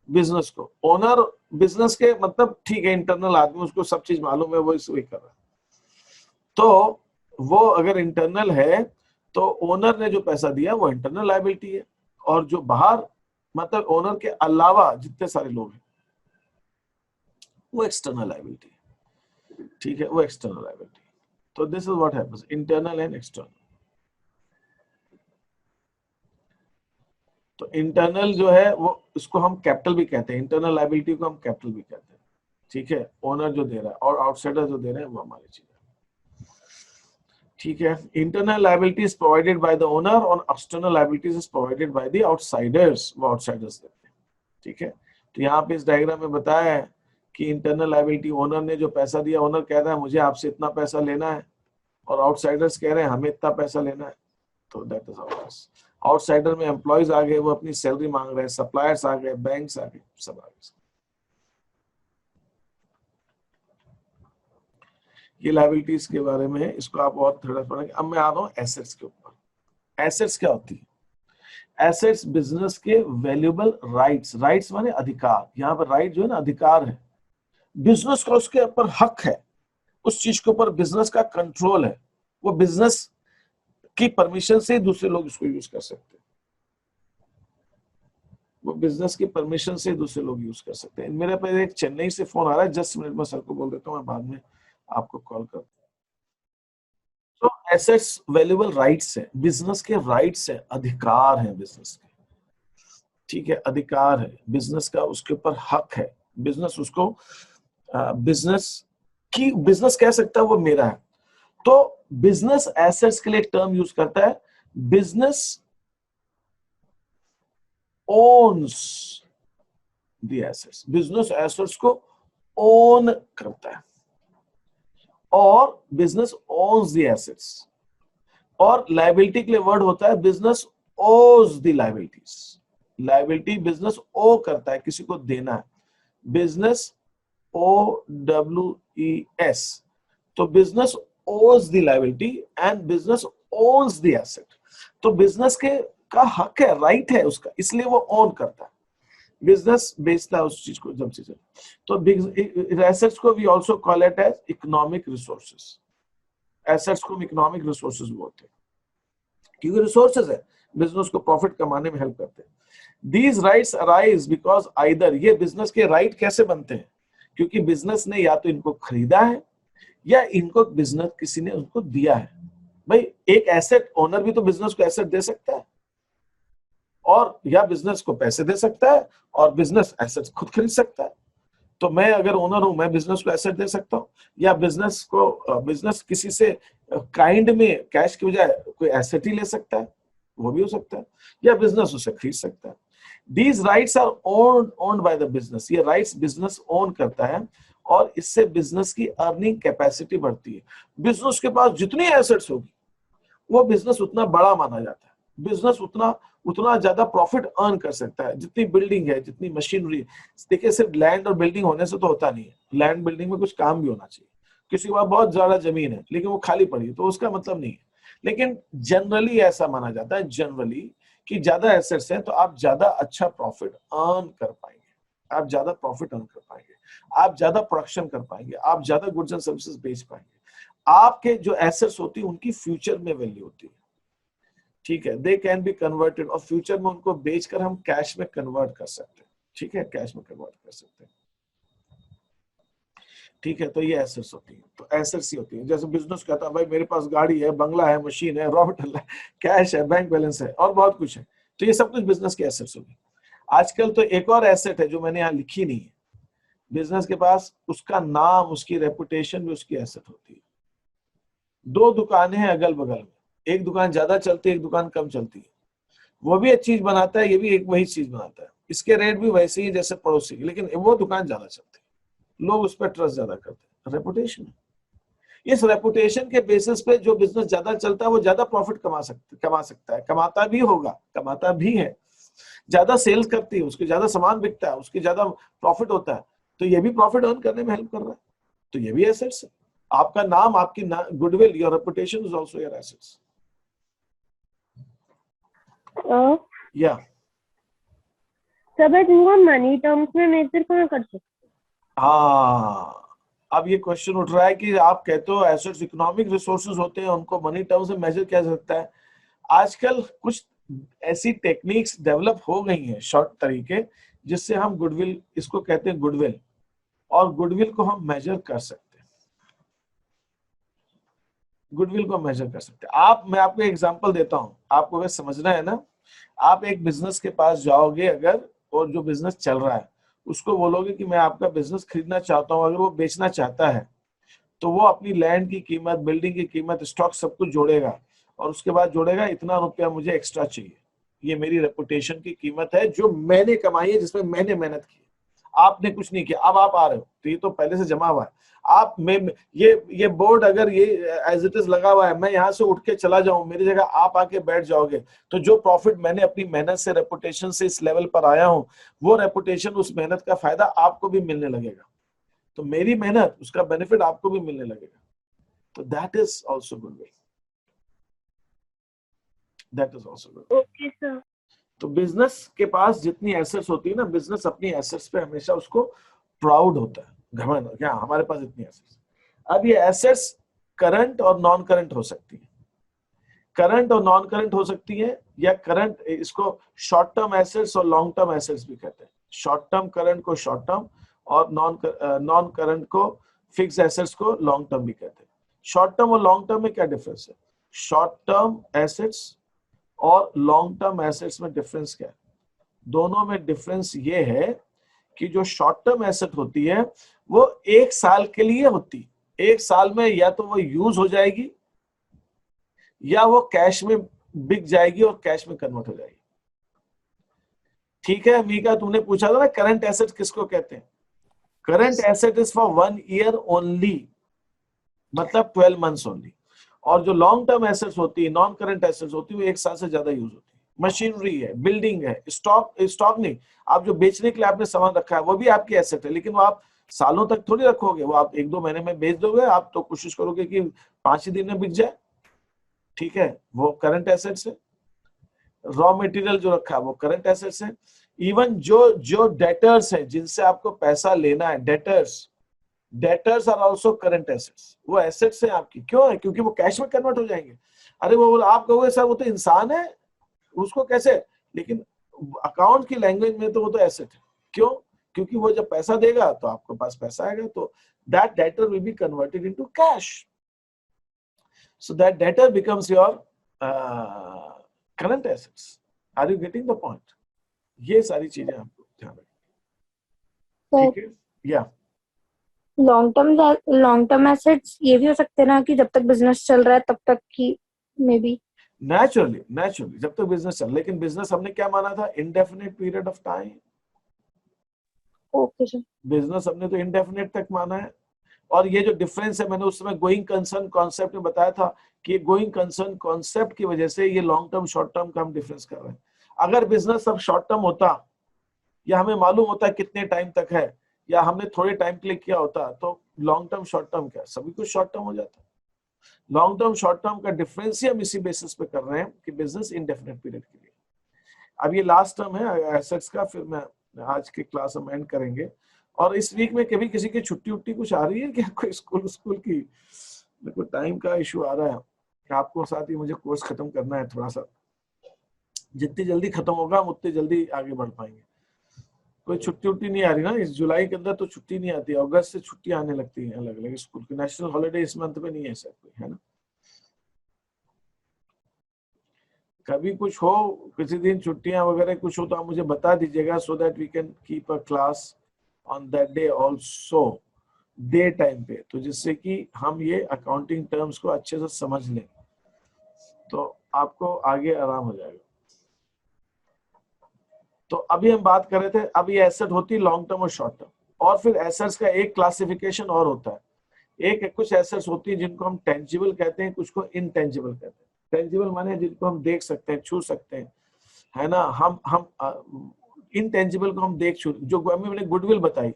बिजनेस को, ओनर बिजनेस के मतलब ठीक है इंटरनल आदमी, उसको सब चीज मालूम है, वो इसको कर रहा है। तो वो अगर इंटरनल है तो ओनर ने जो पैसा दिया वो इंटरनल लायबिलिटी है, और जो बाहर मतलब ओनर के अलावा जितने सारे लोग हैं वो एक्सटर्नल लायबिलिटी है। ठीक है, वो एक्सटर्नल लायबिलिटी। तो this is what happens, internal and external. तो इंटरनल जो है वो इसको हम कैपिटल भी कहते हैं, इंटरनल लायबिलिटी को हम कैपिटल भी कहते हैं। ठीक है, ओनर जो दे रहा है और आउटसाइडर जो दे रहे हैं वो हमारी चीज है। ठीक है, internal liability is provided by the owner और external liabilities is provided by the outsiders, वो आउटसाइडर्स देते हैं। ठीक है, तो यहाँ पे इस डायग्राम में बताया है कि इंटरनल लायबिलिटी, ओनर ने जो पैसा दिया, ओनर कह रहा है मुझे आपसे इतना पैसा लेना है और आउटसाइडर्स कह रहे हैं हमें इतना पैसा लेना है, तो दैट इज आउटसाइडर्स। आउटसाइडर में एम्प्लॉयज आ गए, वो अपनी सैलरी मांग रहे हैं, सप्लायर्स आ गए, बैंक्स आ गए, सब आ गए। ये लायबिलिटीज के बारे में है, इसको आप और थोड़ा पढ़ेंगे। अब मैं आ रहा हूँ एसेट्स के ऊपर। एसेट्स क्या होती है? एसेट्स बिजनेस के वैल्यूएबल राइट्स, राइट्स माने अधिकार, यहाँ पर राइट जो है ना अधिकार है, बिजनेस का उसके ऊपर हक है, उस चीज के ऊपर बिजनेस का कंट्रोल है, वो बिजनेस की परमिशन से दूसरे लोग इसको यूज कर सकते हैं, वो बिजनेस की परमिशन से दूसरे लोग यूज कर सकते हैं। मेरे पास एक चेन्नई से फोन आ रहा है, जस्ट मिनट में सर को बोल देता हूँ, मैं बाद में आपको कॉल करता हूँ। तो एसेट्स वैल्यूएबल राइट्स है, बिजनेस के राइट्स है, अधिकार है बिजनेस के, ठीक है, अधिकार है बिजनेस का, उसके ऊपर हक है, बिजनेस उसको बिजनेस कह सकता है वो मेरा है। तो बिजनेस एसेट्स के लिए एक टर्म यूज करता है, business owns the assets, business assets को ओन करता है, और बिजनेस ओन्स द एसेट्स। और लायबिलिटी के लिए वर्ड होता है बिजनेस ओज द लायबिलिटीज, लायबिलिटी बिजनेस ओ करता है, किसी को देना है, बिजनेस OWES, तो बिजनेस ओज the liability and business owns the asset. तो बिजनेस के का हक है, राइट है उसका, इसलिए वो ओन करता है, बिजनेस बेचता है उस चीज को, जब चीज। तो एसेट्स को we also call it as economic resources, assets को इकोनॉमिक रिसोर्सेस बोलते हैं, क्योंकि रिसोर्सेज है, बिजनेस को प्रॉफिट कमाने में हेल्प करते हैं। These rights arise because either, ये बिजनेस के राइट कैसे बनते हैं? क्योंकि बिजनेस ने या तो इनको खरीदा है या इनको बिजनेस किसी ने उनको दिया है। भाई एक एसेट ओनर भी तो बिजनेस को एसेट दे सकता है, और या बिजनेस को पैसे दे सकता है, और बिजनेस एसेट खुद खरीद सकता है। तो मैं अगर ओनर हूं, मैं बिजनेस को एसेट दे सकता हूं, या बिजनेस किसी से काइंड में कैश की बजाय कोई एसेट ही ले सकता है, वो भी हो सकता है, या बिजनेस उसे खरीद सकता है। These rights are owned by the business, ये राइट्स बिजनेस ओन करता है, और इससे बिजनेस की अर्निंग कैपेसिटी बढ़ती है। बिजनेस के पास जितनी एसेट्स होगी वो बिजनेस उतना बड़ा माना जाता है, बिजनेस उतना ज्यादा प्रॉफिट अर्न कर सकता है। जितनी बिल्डिंग है, जितनी मशीनरी, देखिए सिर्फ लैंड और बिल्डिंग होने से तो होता नहीं है, लैंड बिल्डिंग में कुछ काम भी होना चाहिए। किसी के पास बहुत ज्यादा जमीन है लेकिन वो खाली पड़ी है, तो उसका मतलब नहीं है। लेकिन जनरली ऐसा माना जाता है, जनरली, कि ज्यादा एसेट्स हैं तो आप ज्यादा अच्छा प्रॉफिट अर्न कर पाएंगे, आप ज्यादा प्रॉफिट अर्न कर पाएंगे, आप ज्यादा प्रोडक्शन कर पाएंगे, आप ज्यादा गुड्स एंड सर्विसेज बेच पाएंगे। आपके जो एसेट्स होती है उनकी फ्यूचर में वैल्यू होती है, ठीक है, दे कैन बी कन्वर्टेड, और फ्यूचर में उनको बेचकर हम कैश में कन्वर्ट कर सकते हैं, ठीक है, कैश में कन्वर्ट कर सकते हैं, ठीक है। तो ये एसेट्स होती है, तो एसेट्स ही होती है। जैसे बिजनेस कहता है भाई मेरे पास गाड़ी है, बंगला है, मशीन है, रॉ मटेरियल है, कैश है, बैंक बैलेंस है, और बहुत कुछ है, तो ये सब कुछ बिजनेस के एसेट्स होगी। आजकल तो एक और एसेट है जो मैंने यहाँ लिखी नहीं है, बिजनेस के पास उसका नाम, उसकी रेपुटेशन भी उसकी एसेट होती है। दो दुकानें हैं अगल बगल में, एक दुकान ज्यादा चलती है, एक दुकान कम चलती है, वो भी एक चीज बनाता है, ये भी एक वही चीज बनाता है, इसके रेट भी वैसे ही जैसे पड़ोसी, लेकिन वो दुकान ज्यादा चलती है, लोग उस पर ट्रस्ट ज्यादा करते हैं, रेपुटेशन। इस रेपुटेशन के बेसिस पे जो बिजनेस ज्यादा चलता है वो ज्यादा प्रॉफिट कमा सकता है, कमाता भी होगा, कमाता भी है, ज्यादा सेल्स करती है, उसके ज्यादा सामान बिकता है, उसके ज्यादा प्रॉफिट होता है, तो ये भी प्रॉफिट अर्न करने में हेल्प कर रहा है, तो ये भी एसेट्स है। आपका नाम, आपकी goodwill, your reputation is also your assets. या सब इनको मनी टर्म्स में मेजर कहाँ कर सकते? हाँ, अब ये क्वेश्चन उठ रहा है कि आप कहते हो एसेट्स इकोनॉमिक रिसोर्सेज होते हैं, उनको मनी टर्म्स में मेजर किया जा सकता है। आजकल कुछ ऐसी टेक्निक्स डेवलप हो गई हैं, शॉर्ट तरीके, जिससे हम गुडविल, इसको कहते हैं गुडविल, और गुडविल को हम मेजर कर सकते हैं, गुडविल को मेजर कर सकते हैं। मैं आपको एग्जांपल देता हूं, आपको अगर समझना है ना, आप एक बिजनेस के पास जाओगे अगर, और जो बिजनेस चल रहा है उसको बोलोगे कि मैं आपका बिजनेस खरीदना चाहता हूं, अगर वो बेचना चाहता है तो वो अपनी लैंड की कीमत, बिल्डिंग की कीमत, स्टॉक सब कुछ जोड़ेगा, और उसके बाद जोड़ेगा इतना रुपया मुझे एक्स्ट्रा चाहिए, ये मेरी रेपुटेशन की कीमत है जो मैंने कमाई है, जिसमें मैंने मेहनत की। आपने कुछ नहीं किया, अब आप आ रहे हो, तो ये तो पहले से जमा हुआ है। आप में ये बोर्ड अगर ये एज इट इज लगा हुआ है, मैं यहाँ से उठ के चला जाऊं, मेरी जगह आप आके बैठ जाओगे, तो जो प्रॉफिट मैंने अपनी मेहनत से, रेपुटेशन से इस लेवल पर आया हूं, वो रेपुटेशन, उस मेहनत का फायदा आपको भी मिलने लगेगा। तो मेरी मेहनत, उसका बेनिफिट आपको भी मिलने लगेगा। तो that is also good way, that is also good. Okay sir. तो बिजनेस के पास जितनी एसेट्स होती है ना, बिजनेस अपनी एसेट्स पे हमेशा उसको प्राउड होता है, घमंड, क्या हमारे पास इतनी एसेट्स। अब ये एसेट्स करंट और नॉन करंट हो सकती है, करंट और नॉन करंट हो सकती है, या करंट, इसको शॉर्ट टर्म एसेट्स और लॉन्ग टर्म एसेट्स भी कहते हैं। शॉर्ट टर्म करंट को शॉर्ट टर्म, और नॉन करंट को, फिक्स एसेट्स को लॉन्ग टर्म भी कहते हैं। शॉर्ट टर्म और लॉन्ग टर्म में क्या डिफरेंस है? शॉर्ट टर्म एसेट्स और लॉन्ग टर्म एसेट्स में डिफरेंस क्या है? दोनों में डिफरेंस ये है कि जो शॉर्ट टर्म एसेट होती है वो 1 साल के लिए होती है। 1 साल में या तो वो यूज हो जाएगी, या वो कैश में बिक जाएगी और कैश में कन्वर्ट हो जाएगी। ठीक है मीका, तुमने पूछा था ना करंट एसेट किसको कहते हैं? Current asset is for 1 year only, मतलब 12 मंथ्स ओनली। और जो लॉन्ग टर्म एसेट्स होती है, नॉन करंट एसेट्स होती है, वो 1 साल से ज्यादा यूज होती है। मशीनरी है, बिल्डिंग है, स्टॉक नहीं, आप जो बेचने के लिए आपने सामान रखा है वो भी आपकी एसेट है, लेकिन वो आप सालों तक थोड़ी रखोगे, वो आप 1-2 महीने में बेच दोगे। आप तो कोशिश करोगे कि 5 ही दिन में बिक जाए, ठीक है, वो करंट एसेट्स है। रॉ मटेरियल जो रखा है वो करंट एसेट्स है। इवन जो डेटर्स है, जिनसे आपको पैसा लेना है, debtors are also current assets, वो एसेट्स हैं आपकी। क्यों है? क्योंकि वो कैश में कन्वर्ट हो जाएंगे। अरे वो आप कहोगे सर वो तो इंसान है, उसको कैसे, लेकिन अकाउंट की लैंग्वेज में तो वो तो एसेट है। क्यों? क्योंकि वो जब पैसा देगा तो आपके पास पैसा आएगा, तो that debtor will be converted into cash, so that debtor becomes your current assets. Are you getting the point? ये सारी चीजें आपको ध्यान रखनी, ठीक है? या लॉन्ग टर्म एसेट्स ये भी हो सकते हैं ना कि जब तक बिजनेस चल रहा है तब तक की, मे बी। नेचुरली जब तक बिजनेस चल, लेकिन बिजनेस हमने क्या माना था? Indefinite period of time. Okay sir. Business हमने तो इंडेफिनिट तक माना है। और ये जो डिफरेंस है, मैंने उस समय गोइंग कंसर्न कॉन्सेप्ट में बताया था कि गोइंग कंसर्न कॉन्सेप्ट की वजह से ये लॉन्ग टर्म शॉर्ट टर्म का हम डिफरेंस कर रहे हैं। अगर बिजनेस सब शॉर्ट टर्म होता, या हमें मालूम होता कितने टाइम तक है, या हमने थोड़े टाइम के लिए किया होता, तो लॉन्ग टर्म शॉर्ट टर्म क्या, सभी कुछ शॉर्ट टर्म हो जाता। लॉन्ग टर्म शॉर्ट टर्म का डिफरेंस ही हम इसी बेसिस पे कर रहे हैं कि बिजनेस इंडेफिनिट पीरियड के लिए। अब ये लास्ट टर्म है एसेट्स का, फिर मैं आज की क्लास हम एंड करेंगे। और इस वीक में कभी किसी की छुट्टी उट्टी कुछ आ रही है क्या? कोई स्कूल की? मेरे को टाइम का इशू आ रहा है कि आपको साथ ही मुझे कोर्स खत्म करना है थोड़ा सा। जितनी जल्दी खत्म होगा हम उतनी जल्दी आगे बढ़ पाएंगे। कोई छुट्टी उट्टी नहीं आ रही ना इस जुलाई के अंदर? तो छुट्टी नहीं आती, अगस्त से छुट्टी आने लगती है अलग अलग स्कूल की। नेशनल हॉलिडे इस मंथ में नहीं है सर कोई, है ना? कभी कुछ हो, किसी दिन छुट्टियां वगैरह कुछ हो तो आप मुझे बता दीजिएगा, so that we can keep a class on that day also, day time पे, तो जिससे कि हम ये अकाउंटिंग टर्म्स को अच्छे से समझ लें, तो आपको आगे आराम हो जाएगा। तो अभी हम बात कर रहे थे, अब ये एसेट होती है लॉन्ग टर्म और शॉर्ट टर्म। और फिर एसेट्स का एक क्लासिफिकेशन और होता है। कुछ एसेट्स होती है जिनको हम टेंजिबल कहते हैं, कुछ को इनटेंजिबल कहते हैं। टेंजिबल माने जिनको हम देख सकते हैं, छू सकते हैं, है ना? हम इनटेंजिबल को हम देख छू, जो मैंने गुडविल बताई,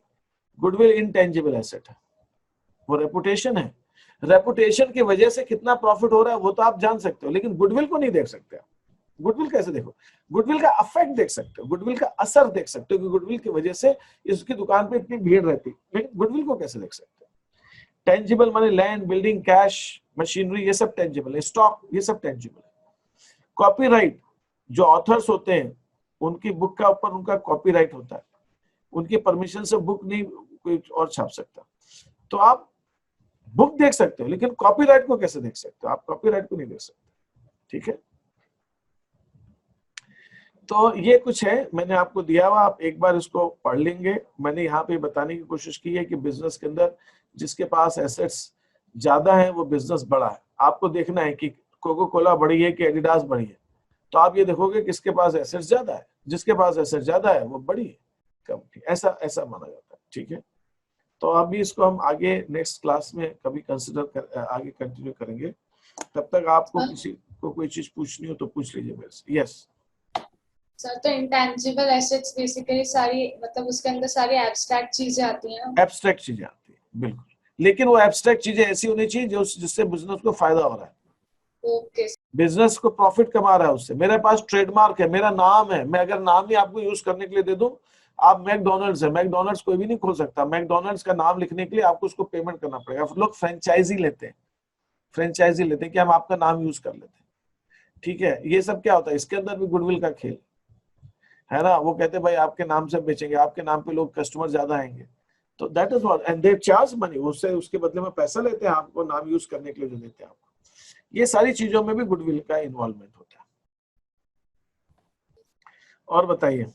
गुडविल इनटेंजिबल एसेट है, वो रेपुटेशन है। रेपुटेशन की वजह से कितना प्रॉफिट हो रहा है वो तो आप जान सकते हो, लेकिन गुडविल को नहीं देख सकते आप। गुडविल कैसे देखो? गुडविल का इफेक्ट देख सकते हो, गुडविल का असर देख सकते हो कि गुडविल की वजह से इसकी दुकान पे इतनी भीड़ रहती, लेकिन गुडविल को कैसे देख सकते हो? टेंजिबल माने लैंड, बिल्डिंग, कैश, मशीनरी, ये सब टेंजिबल है। स्टॉक, ये सब टेंजिबल है। कॉपीराइट, जो ऑथर्स होते हैं उनकी बुक का ऊपर उनका कॉपीराइट होता है, उनकी परमिशन से बुक नहीं कोई और छाप सकता। तो आप बुक देख सकते हो, लेकिन कॉपीराइट को कैसे देख सकते हो? आप कॉपीराइट को नहीं देख सकते, ठीक है? तो ये कुछ है, मैंने आपको दिया हुआ, आप एक बार इसको पढ़ लेंगे। मैंने यहाँ पे बताने की कोशिश की है कि बिजनेस के अंदर जिसके पास एसेट्स ज्यादा है वो बिजनेस बड़ा है। आपको देखना है कि कोको कोला बड़ी है कि एडिडास बड़ी है, तो आप ये देखोगे किसके पास एसेट्स ज्यादा है। जिसके पास एसेट्स ज्यादा है वो बड़ी है, कंपनी, ऐसा ऐसा माना जाता है। ठीक है, तो अभी इसको हम आगे नेक्स्ट क्लास में कभी कंसिडर कर आगे कंटिन्यू करेंगे। तब तक आपको किसी को कोई चीज पूछनी हो तो पूछ लीजिए मेरे से। यस सर, तो इंटेंजिबल एसेट्स बेसिकली सारी मतलब उसके अंदर सारी एब्स्ट्रैक्ट चीजें आती हैं। एब्स्ट्रैक्ट चीजें आती है बिल्कुल, लेकिन वो एब्स्ट्रैक्ट चीजें ऐसी होनी चाहिए जो जिससे बिजनेस को फायदा हो रहा है, ओके। बिजनेस को प्रॉफिट कमा रहा है उससे। मेरे पास ट्रेडमार्क है, मेरा नाम है, मैं अगर नाम ही आपको यूज करने के लिए दे दूं, आप मैकडोनल्ड्स है, मैकडोनल्ड्स कोई भी नहीं खोल सकता, मैकडोनल्ड्स का नाम लिखने के लिए आपको उसको पेमेंट करना पड़ेगा। लोग फ्रेंचाइजी लेते हैं, फ्रेंचाइजी लेते हैं कि हम आपका नाम यूज कर लेते हैं। ठीक है, ये सब क्या होता है, इसके अंदर भी गुडविल का खेल है ना। वो कहते हैं भाई आपके नाम से बेचेंगे, आपके नाम पे लोग कस्टमर ज्यादा आएंगे, तो that is what, and they charge money, उससे उसके बदले में पैसा लेते हैं आपको नाम यूज करने के लिए जो देते हैं आपको। ये सारी चीजों में भी गुडविल का इन्वॉल्वमेंट होता है। और बताइए,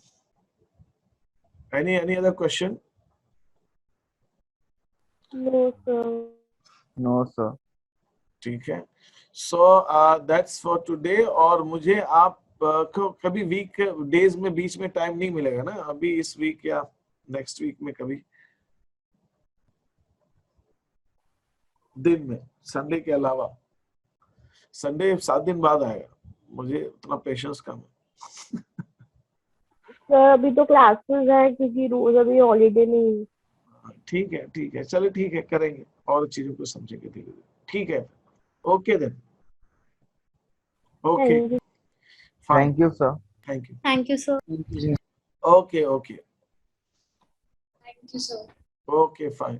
any other question? No sir. No sir. ठीक है, सो दैट्स फॉर टुडे। और मुझे आप कभी वीक डेज में बीच में टाइम नहीं मिलेगा ना, अभी इस वीक या नेक्स्ट वीक में कभी दिन में, संडे के अलावा। संडे 7 दिन बाद आएगा, मुझे उतना पेशेंस कम है। सर अभी तो क्लासेस है क्योंकि रोज अभी हॉलीडे नहीं है। ठीक है ठीक है, चलो ठीक है, करेंगे और चीजों को समझेंगे धीरे धीरे। ठीक है, okay then, okay thank you. Fine, thank you sir. Thank you, thank you sir. Okay okay thank you sir. Okay fine.